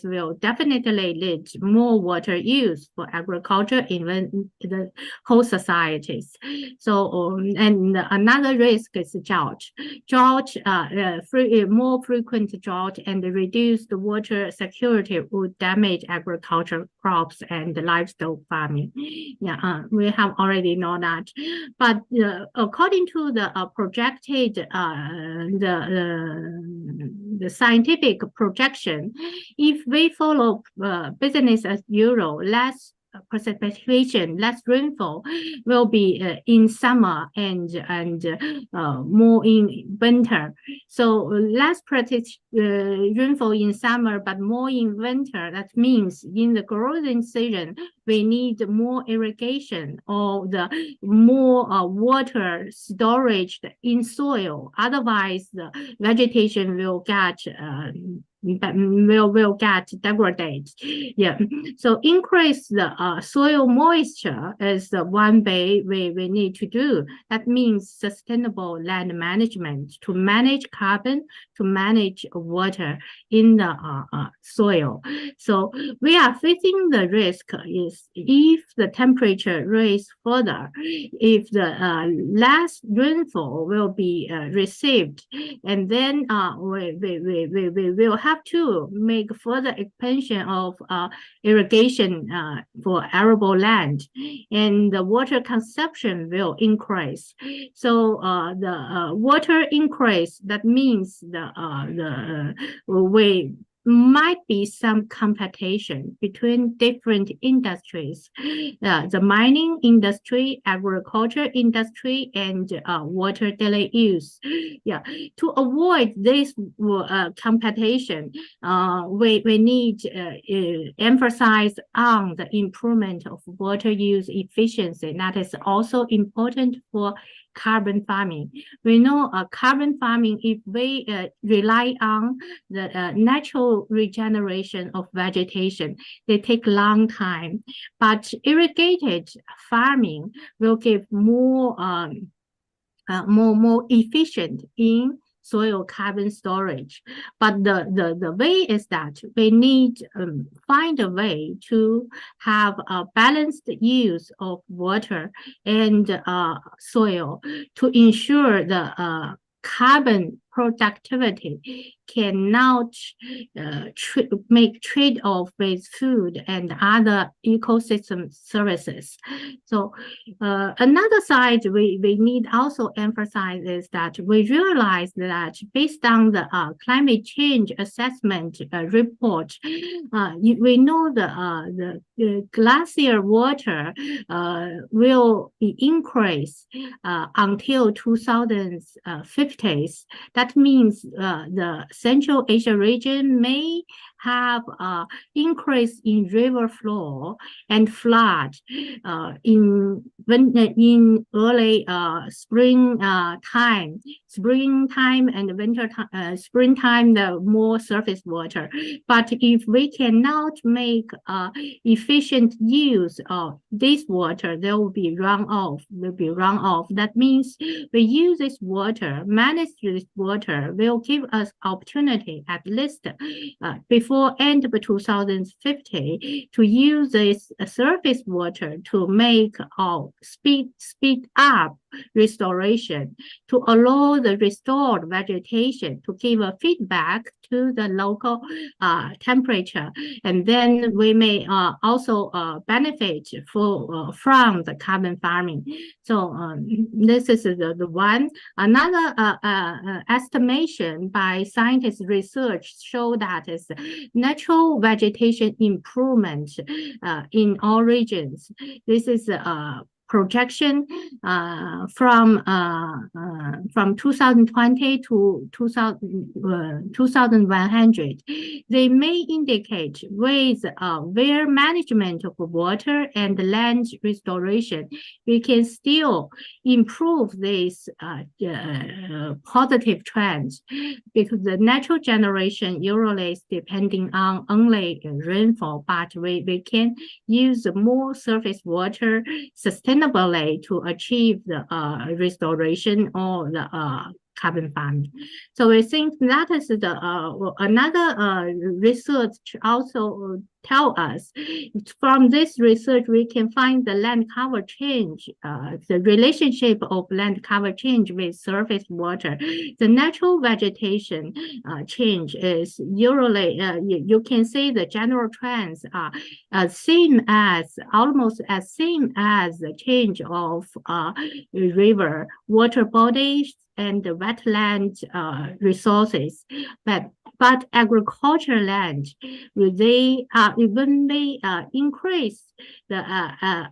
will definitely lead to more water use for agriculture in the whole societies. So and another risk is drought. More frequent drought and reduced water security would damage agricultural crops and livestock farming. We have already known that. But according to the projected the scientific projection, if we follow business as usual, less precipitation, less rainfall will be in summer and more in winter. So less rainfall in summer, but more in winter. That means in the growing season, we need more irrigation or the more water storage in soil. Otherwise, the vegetation will get degraded. So increase the soil moisture is the one way we need to do. That means sustainable land management to manage carbon, to manage water in the soil. So we are facing the risk is if the temperature rises further, if the less rainfall will be received, and then we will have have to make further expansion of irrigation for arable land, and the water consumption will increase. So the water increase, that means we might be some competition between different industries, the mining industry, agriculture industry, and water daily use. Yeah, to avoid this competition, we need emphasize on the improvement of water use efficiency. That is also important for carbon farming. We know carbon farming, if we rely on the natural regeneration of vegetation, they take long time. But irrigated farming will give more efficient in soil carbon storage. But the way is that we need find a way to have a balanced use of water and soil to ensure the carbon productivity cannot make trade-off with food and other ecosystem services. So another side we need also emphasize is that we realize that based on the climate change assessment report, we know the glacier water will be increased until 2050s. That means the Central Asia region may have increase in river flow and flood in early springtime and winter time. Springtime, the more surface water. But if we cannot make efficient use of this water, there will be runoff. That means we use this water, manage this water will give us opportunity at least before end of 2050 to use this surface water to make speed up restoration, to allow the restored vegetation to give a feedback to the local temperature, and then we may also benefit from the carbon farming. So this is the one. Another estimation by scientists research show that is natural vegetation improvement in all regions. This is projection from 2020 to 2100. They may indicate ways where management of water and land restoration, we can still improve these positive trends, because the natural generation usually is depending on only rainfall, but we can use more surface water sustainably to achieve the restoration or the carbon farming. So we think that is the another research also tell us. From this research, we can find the land cover change, the relationship of land cover change with surface water. The natural vegetation change is usually, you can see the general trends are almost as same as the change of river, water bodies, and the wetland resources. But agricultural land, when they increase the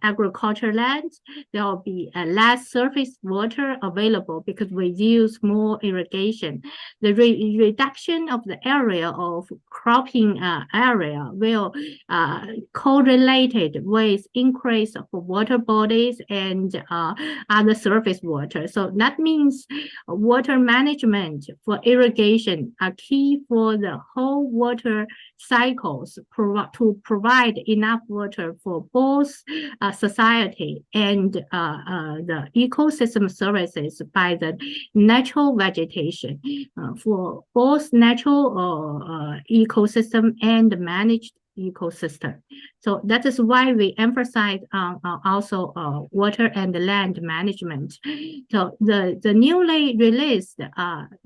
agricultural land, there will be less surface water available because we use more irrigation. The reduction of the area of cropping area will correlated with increase of water bodies and other surface water. So that means water management for irrigation are key for the whole water cycles to provide enough water for both society and the ecosystem services by the natural vegetation for both natural ecosystem and managed ecosystem. So that is why we emphasize on also water and land management. So the newly released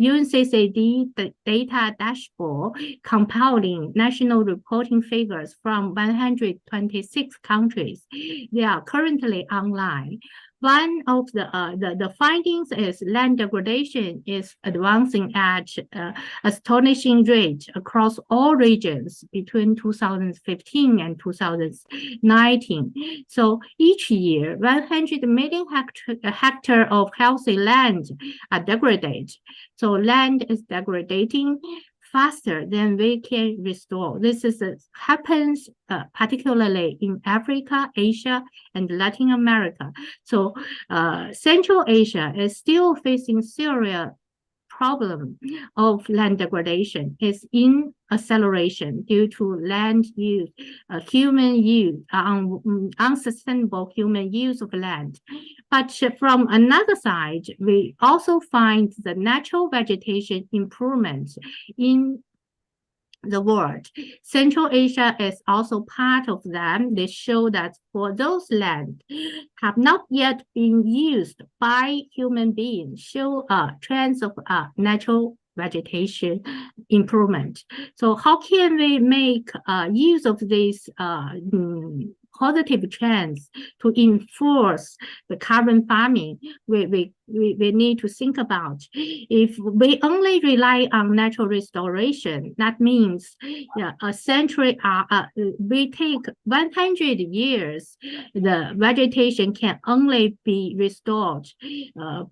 UNCCD data dashboard compiling national reporting figures from 126 countries. They are currently online. One of the findings is land degradation is advancing at astonishing rate across all regions between 2015 and 2019. So each year, 100 million hectare of healthy land are degraded. So land is degrading faster than we can restore. This happens particularly in Africa, Asia, and Latin America. So Central Asia is still facing serious problem of land degradation. Is in acceleration due to land use, human use, unsustainable human use of land. But from another side, we also find the natural vegetation improvements in the world. Central Asia is also part of them. They show that for those lands have not yet been used by human beings, show trends of natural vegetation improvement. So how can we make use of these positive trends to enforce the carbon farming? We need to think about. If we only rely on natural restoration, that means a century, we take 100 years, the vegetation can only be restored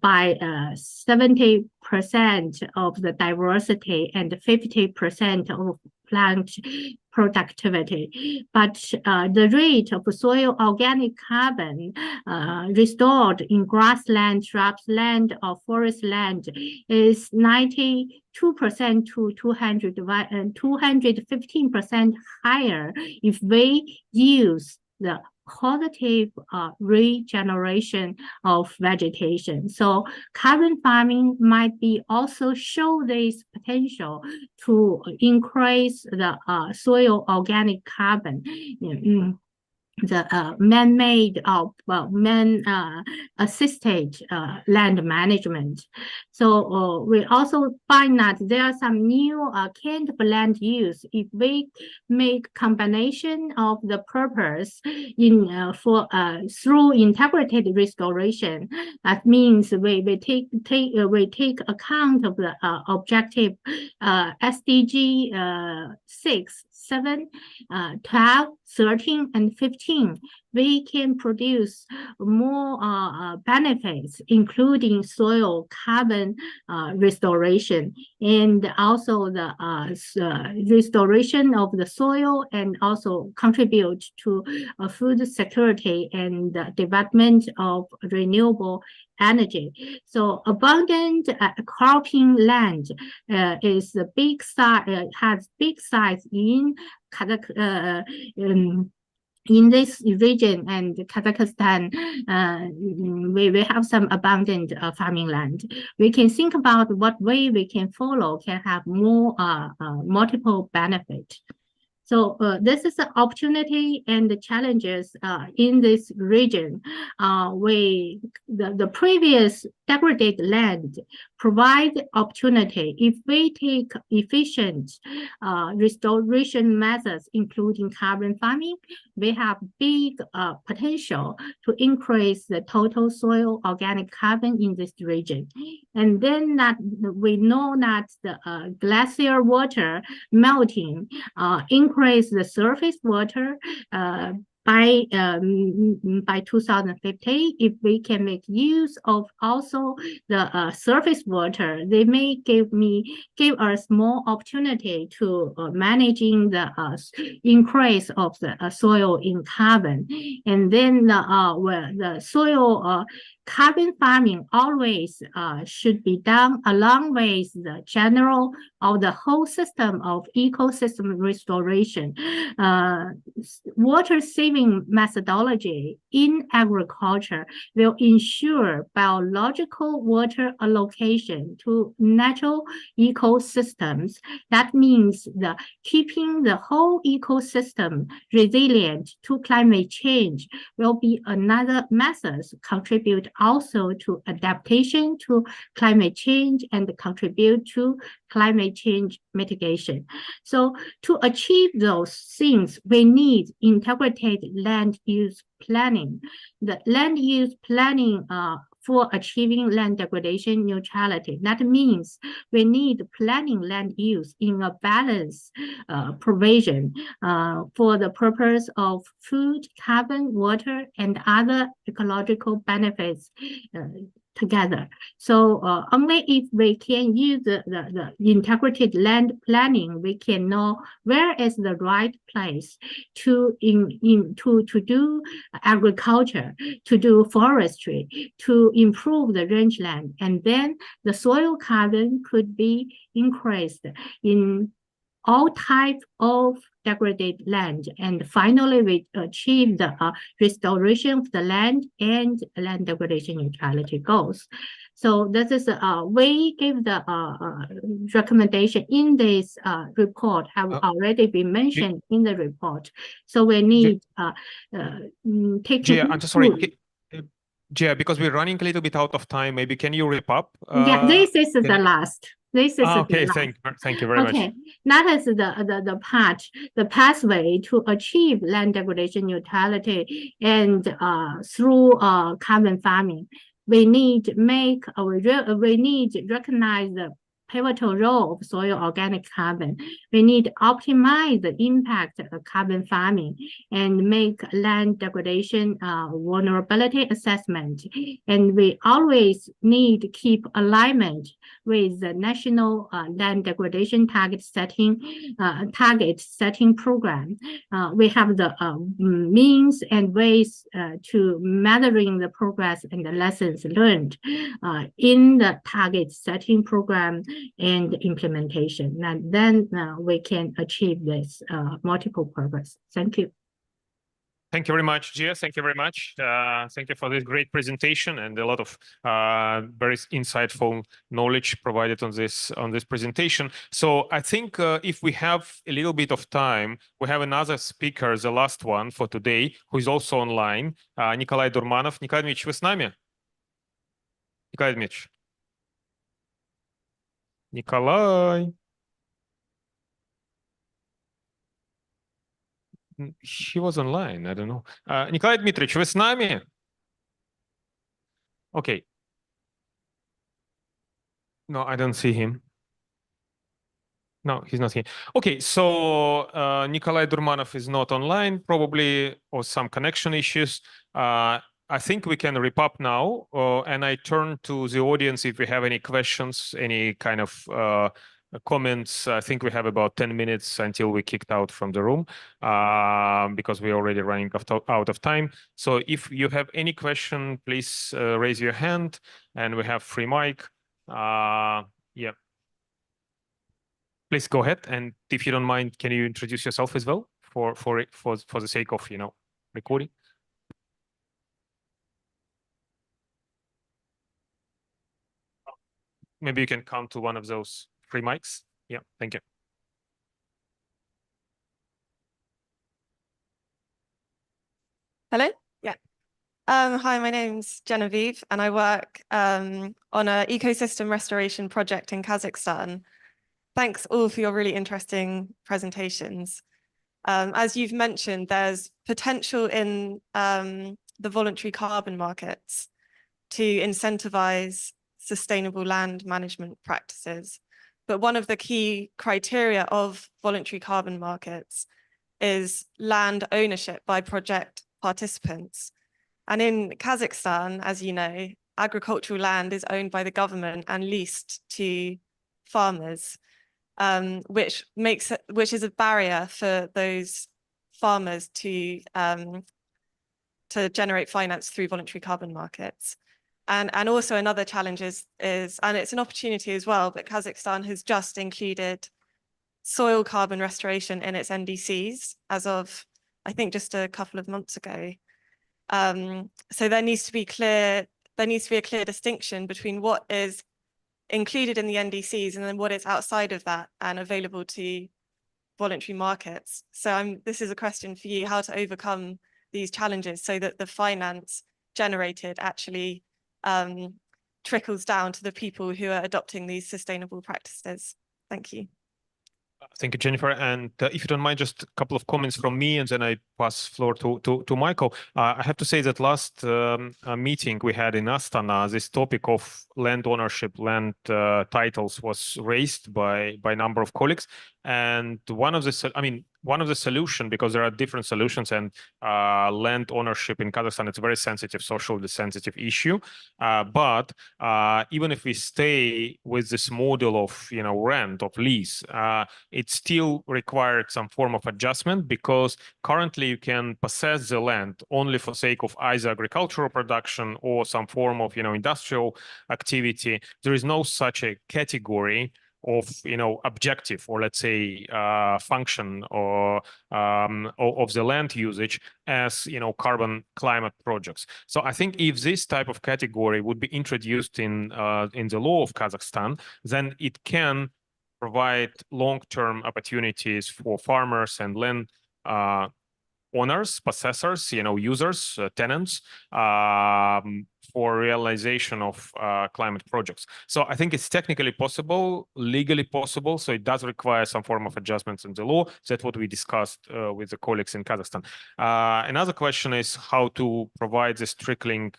by 70% of the diversity and 50% of plant productivity. But the rate of soil organic carbon restored in grassland, shrubland, or forest land is 92% to 215% higher if we use the positive regeneration of vegetation. So carbon farming might be also show this potential to increase the soil organic carbon. The man-made or man-assisted land management. So we also find that there are some new kind of land use. If we make combination of the purpose in through integrated restoration, that means we take account of the objective SDG 6, 7, 12, 13, and 15, we can produce more benefits, including soil carbon restoration, and also the restoration of the soil, and also contribute to food security and the development of renewable energy. So abundant cropping land is a big size, has big size in in this region and Kazakhstan. We have some abundant farming land. We can think about what way we can follow, can have more multiple benefits. So this is the opportunity and the challenges in this region. The previous degraded land provide opportunity. If we take efficient restoration methods, including carbon farming, we have big potential to increase the total soil organic carbon in this region. And then that we know that the glacier water melting increase the surface water by 2050. If we can make use of also the surface water, they may give us more opportunity to managing the increase of the soil in carbon. And then the soil carbon farming always should be done along with the general or the whole system of ecosystem restoration. Water saving achieving methodology in agriculture will ensure biological water allocation to natural ecosystems. That means keeping the whole ecosystem resilient to climate change will be another method contribute also to adaptation to climate change and contribute to climate change mitigation. So to achieve those things, we need integrated land use planning. The land use planning for achieving land degradation neutrality. That means we need planning land use in a balanced provision for the purpose of food, carbon, water, and other ecological benefits together. So only if we can use the integrated land planning, we can know where is the right place to do agriculture, to do forestry, to improve the rangeland, and then the soil carbon could be increased in all types of degraded land, and finally we achieve the restoration of the land and land degradation neutrality goals. So this is we give the recommendation in this report have already been mentioned in the report. So we need Gia, I'm just sorry. Gia, because we're running a little bit out of time, maybe can you wrap up? Yeah, this is the last. This is okay. the last. Thank you very much. Okay, that is the pathway to achieve land degradation neutrality and through carbon farming. We need to recognize the pivotal role of soil organic carbon. We need to optimize the impact of carbon farming and make land degradation vulnerability assessment. And we always need to keep alignment with the national land degradation target setting program. We have the means and ways to measuring the progress and the lessons learned in the target setting program and implementation. And then we can achieve this multiple purpose. Thank you. Thank you very much, Gia. Thank you very much. Thank you for this great presentation and a lot of very insightful knowledge provided on this presentation. So I think if we have a little bit of time, we have another speaker, the last one for today, who is also online, Nikolai Durmanov. Nikolai Dmitrich, вы с нами? Nikolai Dmitrich. Nikolai. He was online, I don't know. Nikolai Dmitrich, вы с нами? Okay. No, I don't see him. No, he's not here. Okay, so Nikolai Durmanov is not online, probably, or some connection issues. I think we can wrap up now, and I turn to the audience if we have any questions, any kind of comments. I think we have about 10 minutes until we kicked out from the room because we're already running out of time. So if you have any question, please raise your hand, and we have free mic. Yeah. Please go ahead, and if you don't mind, can you introduce yourself as well for the sake of recording? Maybe you can come to one of those free mics. Yeah, thank you. Hello? Yeah. Hi, my name's Genevieve, and I work on an ecosystem restoration project in Kazakhstan. Thanks all for your really interesting presentations. As you've mentioned, there's potential in the voluntary carbon markets to incentivize sustainable land management practices. But one of the key criteria of voluntary carbon markets is land ownership by project participants. And in Kazakhstan, as you know, agricultural land is owned by the government and leased to farmers, which is a barrier for those farmers to generate finance through voluntary carbon markets. And also another challenge is, and it's an opportunity as well, but Kazakhstan has just included soil carbon restoration in its NDCs as of I think just a couple of months ago. So there needs to be a clear distinction between what is included in the NDCs and then what is outside of that and available to voluntary markets. So this is a question for you, how to overcome these challenges so that the finance generated actually trickles down to the people who are adopting these sustainable practices. Thank you. Thank you, Jennifer. And if you don't mind, just a couple of comments from me, and then I pass floor to Michael. I have to say that last meeting we had in Astana, this topic of land ownership, land titles was raised by a number of colleagues. And one of the solution, because there are different solutions, and land ownership in Kazakhstan, it's a very sensitive, socially sensitive issue. But even if we stay with this model of rent, of lease, it still required some form of adjustment, because currently you can possess the land only for sake of either agricultural production or some form of industrial activity. There is no such a category of objective, or let's say function or of the land usage as carbon climate projects. So I think if this type of category would be introduced in the law of Kazakhstan, then it can provide long-term opportunities for farmers and land owners, possessors, users, tenants, for realization of climate projects. So I think it's technically possible, legally possible. So it does require some form of adjustments in the law. That's what we discussed with the colleagues in Kazakhstan. Another question is how to provide this trickling,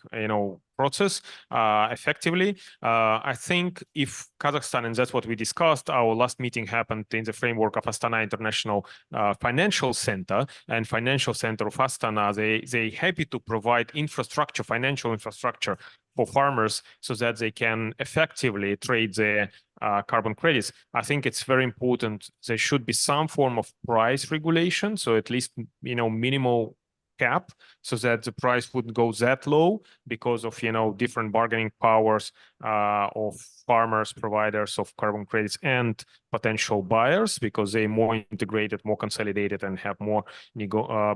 process effectively. I think if Kazakhstan, and that's what we discussed, our last meeting happened in the framework of Astana International Financial Center, and Financial Center of Astana, they happy to provide infrastructure, financial infrastructure for farmers so that they can effectively trade their carbon credits. I think it's very important there should be some form of price regulation, so at least minimal cap, so that the price wouldn't go that low because of different bargaining powers of farmers, providers of carbon credits, and potential buyers, because they're more integrated, more consolidated, and have more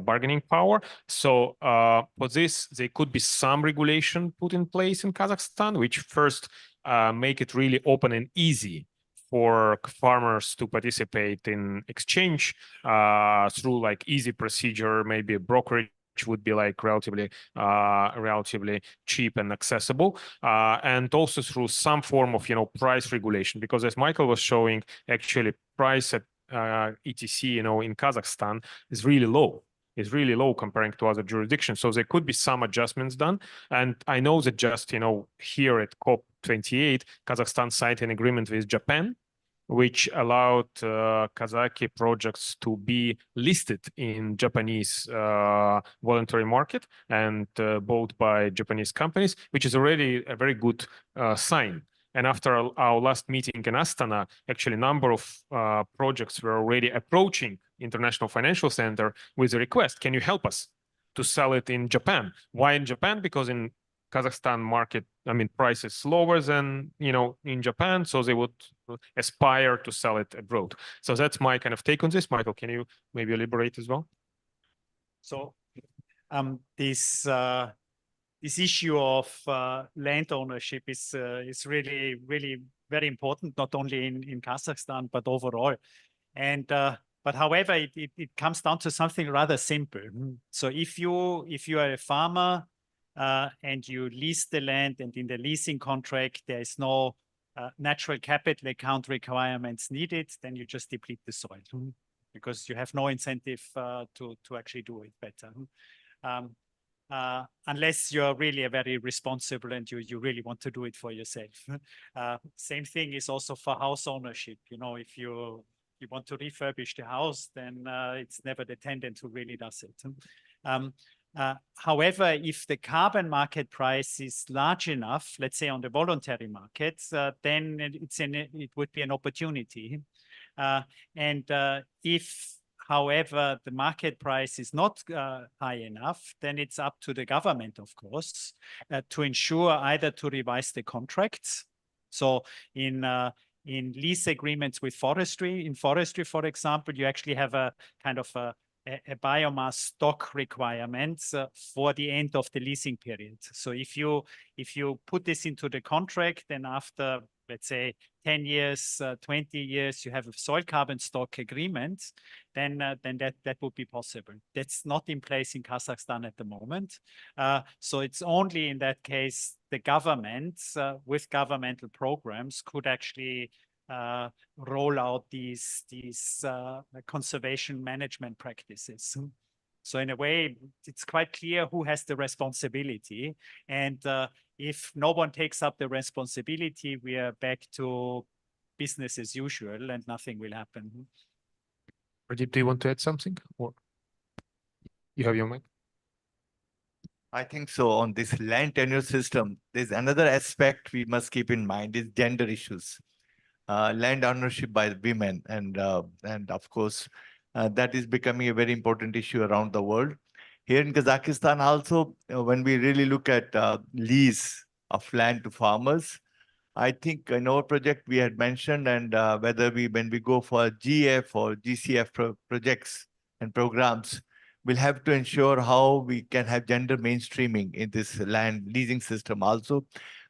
bargaining power. So for this, there could be some regulation put in place in Kazakhstan, which first make it really open and easy for farmers to participate in exchange through like easy procedure, maybe a brokerage would be like relatively cheap and accessible, and also through some form of price regulation, because as Michael was showing, actually price at ETC in Kazakhstan is really low. Is really low comparing to other jurisdictions. So there could be some adjustments done. And I know that just, here at COP28, Kazakhstan signed an agreement with Japan, which allowed Kazakh projects to be listed in Japanese voluntary market and bought by Japanese companies, which is already a very good sign. And after our last meeting in Astana, actually a number of projects were already approaching International Financial Center with a request, can you help us to sell it in Japan? Why in Japan? Because in Kazakhstan market, price is lower than, in Japan, so they would aspire to sell it abroad. So that's my kind of take on this. Michael, can you maybe elaborate as well? So this issue of land ownership is really, really very important, not only in Kazakhstan, but overall. And but however, it comes down to something rather simple. So if you are a farmer and you lease the land, and in the leasing contract there is no natural capital account requirements needed, then you just deplete the soil because you have no incentive to actually do it better. Unless you're really a very responsible and you really want to do it for yourself. Same thing is also for house ownership. If you want to refurbish the house, then it's never the tenant who really does it. However, if the carbon market price is large enough, let's say on the voluntary markets, then it would be an opportunity. If, however, the market price is not high enough, then it's up to the government, of course, to ensure either to revise the contracts. So in lease agreements with forestry, for example, you actually have a kind of a a biomass stock requirements for the end of the leasing period. So if you put this into the contract, then after, let's say, 10 years, 20 years, you have a soil carbon stock agreement, then that would be possible. That's not in place in Kazakhstan at the moment. So it's only in that case the government with governmental programs could actually roll out these conservation management practices. So in a way, it's quite clear who has the responsibility. And if no one takes up the responsibility, we are back to business as usual and nothing will happen. Pradeep, do you want to add something? Or you have your mic? I think so. On this land tenure system, there's another aspect we must keep in mind is gender issues. Land ownership by women, and of course, that is becoming a very important issue around the world. Here in Kazakhstan also, when we really look at lease of land to farmers, I think in our project we had mentioned, and when we go for GF or GCF projects and programs, we'll have to ensure how we can have gender mainstreaming in this land leasing system also.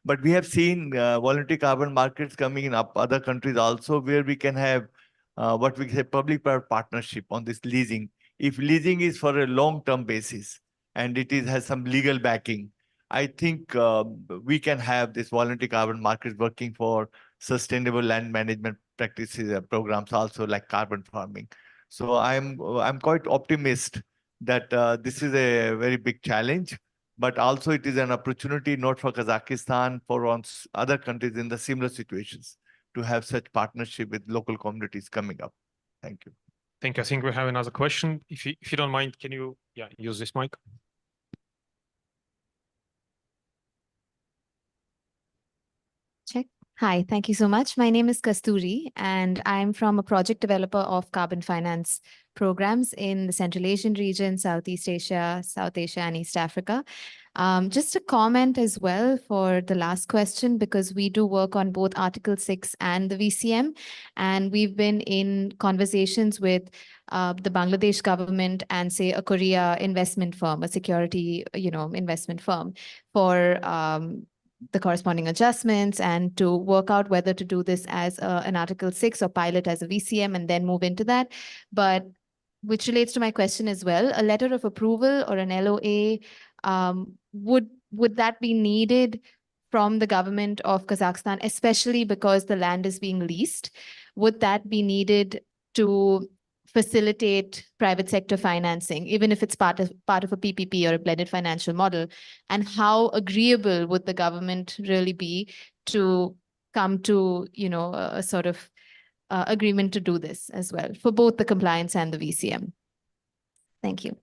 But we have seen voluntary carbon markets coming in other countries also, where we can have what we say public-private partnership on this leasing. If leasing is for a long-term basis and has some legal backing, I think we can have this voluntary carbon markets working for sustainable land management practices programs also, like carbon farming. So I'm quite optimistic that this is a very big challenge, but also it is an opportunity not for Kazakhstan, for other countries in the similar situations to have such partnership with local communities coming up. Thank you. Thank you. I think we have another question. If you don't mind, can you use this mic? Check. Hi, thank you so much. My name is Kasturi, and I'm from a project developer of carbon finance programs in the Central Asian region, Southeast Asia, South Asia, and East Africa. Just a comment as well for the last question, because we do work on both Article 6 and the VCM, and we've been in conversations with the Bangladesh government and, say, a Korea investment firm, a security, investment firm, for the corresponding adjustments and to work out whether to do this as an Article 6 or pilot as a VCM and then move into that. But which relates to my question as well, a letter of approval or an LOA, would that be needed from the government of Kazakhstan, especially because the land is being leased? Would that be needed to facilitate private sector financing, even if it's part of a PPP or a blended financial model? And how agreeable would the government really be to come to, a sort of agreement to do this as well for both the compliance and the VCM? Thank you.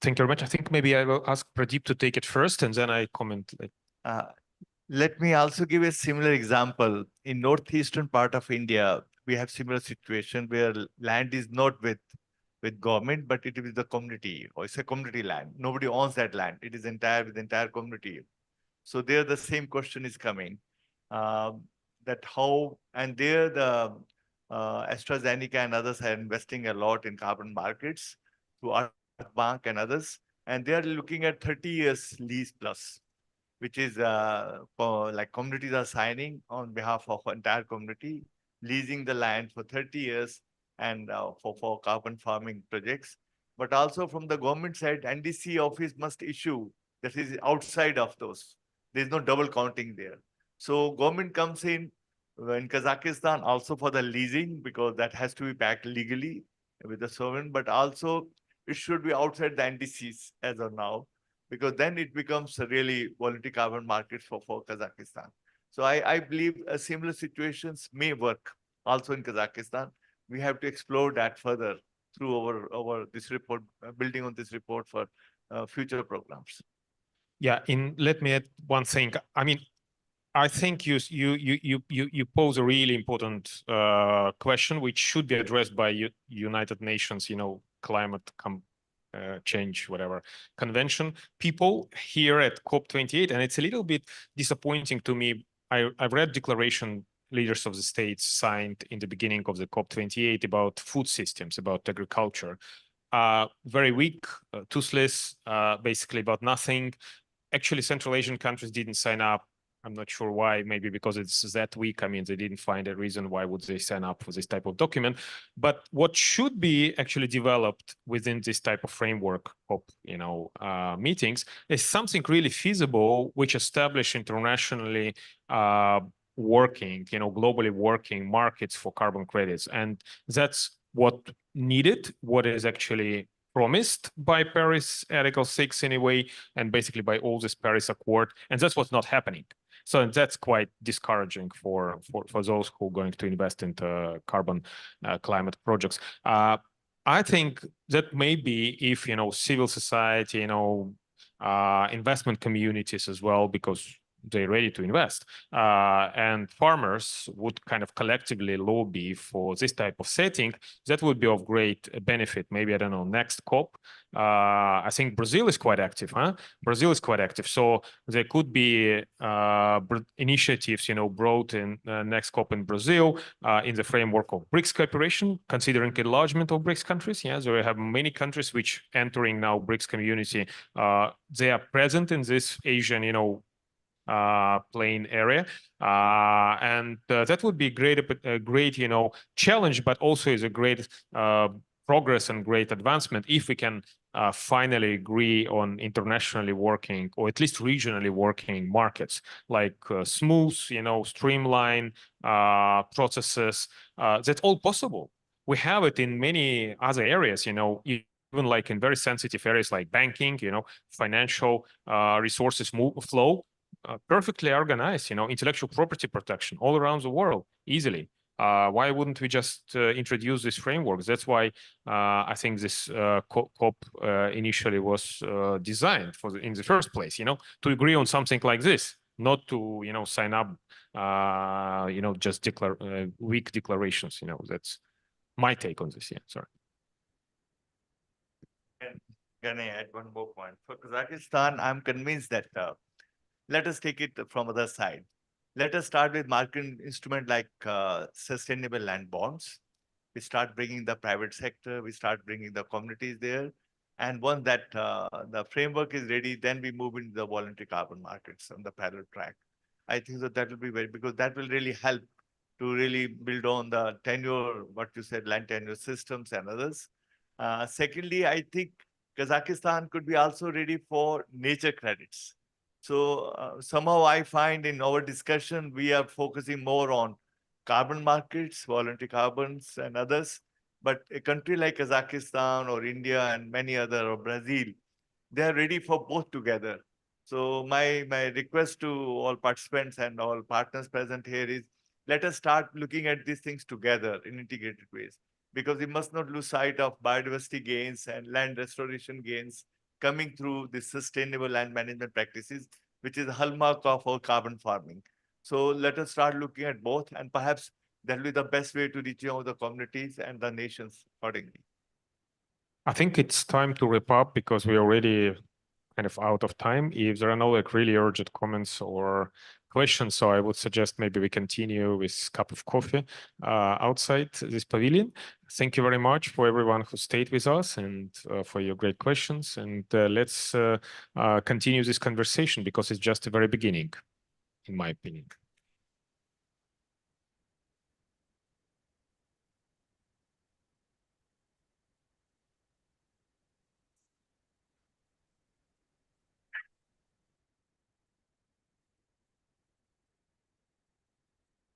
Thank you very much. I think maybe I will ask Pradeep to take it first, and then I comment. Let me also give a similar example. In northeastern part of India, we have similar situation where land is not with government, but it is the community, or it's a community land. Nobody owns that land. It is with the entire community. So there the same question is coming, that how, and there the AstraZeneca and others are investing a lot in carbon markets through Earth Bank and others, and they are looking at 30 years lease plus, which is for like communities are signing on behalf of entire community, leasing the land for 30 years and for carbon farming projects. But also from the government side, NDC office must issue that is outside of those. There's no double counting there. So government comes in Kazakhstan also for the leasing, because that has to be backed legally with the sovereign, but also it should be outside the NDCs as of now, because then it becomes a really voluntary carbon market for Kazakhstan. So I believe similar situations may work also in Kazakhstan. We have to explore that further through our this report, building on this report for future programs. Yeah, let me add one thing. I mean, I think you pose a really important question, which should be addressed by United Nations, climate change, whatever convention people here at COP28, and it's a little bit disappointing to me. I've read declaration leaders of the states signed in the beginning of the COP28 about food systems, about agriculture. very weak, toothless, basically about nothing. Actually, Central Asian countries didn't sign up. I'm not sure why, maybe because it's that weak. I mean, they didn't find a reason why would they sign up for this type of document. But what should be actually developed within this type of framework of, meetings is something really feasible, which establish internationally working, globally working markets for carbon credits. And that's what needed, what is actually promised by Paris Article 6 anyway, and basically by all this Paris Accord. And that's what's not happening. So that's quite discouraging for those who are going to invest into carbon climate projects. I think that maybe if, civil society, investment communities as well, because they're ready to invest, and farmers would kind of collectively lobby for this type of setting, that would be of great benefit. Maybe, I don't know, next COP. I think Brazil is quite active, huh? Brazil is quite active. So there could be initiatives, brought in next COP in Brazil in the framework of BRICS cooperation, considering enlargement of BRICS countries. Yeah, so we have many countries which entering now BRICS community. They are present in this Asian, plain area, and that would be a great, challenge, but also is a great progress and great advancement if we can finally agree on internationally working, or at least regionally working markets, like smooth, streamline processes. That's all possible. We have it in many other areas, even like in very sensitive areas like banking, financial resources flow. Perfectly organized, intellectual property protection all around the world easily. Why wouldn't we just introduce these frameworks? That's why I think this COP initially was designed in the first place, to agree on something like this, not to, sign up, just weak declarations. That's my take on this. Yeah, sorry. Can I add one more point? For Kazakhstan, I'm convinced that let us take it from other side. Let us start with market instrument like sustainable land bonds. We start bringing the private sector, we start bringing the communities there. And once that the framework is ready, then we move into the voluntary carbon markets on the parallel track. I think that will be because that will really help to really build on the tenure, what you said, land tenure systems and others. Secondly, I think Kazakhstan could be also ready for nature credits. So somehow I find in our discussion, we are focusing more on carbon markets, voluntary carbons and others. But a country like Kazakhstan or India and many other, or Brazil, they are ready for both together. So my request to all participants and all partners present here is, let us start looking at these things together in integrated ways, because we must not lose sight of biodiversity gains and land restoration gains coming through the sustainable land management practices, which is the hallmark of our carbon farming. So let us start looking at both, and perhaps that will be the best way to reach out the communities and the nations accordingly. I think it's time to wrap up because we're already kind of out of time. If there are no really urgent comments or questions, so I would suggest maybe we continue with a cup of coffee outside this pavilion. Thank you very much for everyone who stayed with us and for your great questions. And let's continue this conversation because it's just the very beginning, in my opinion.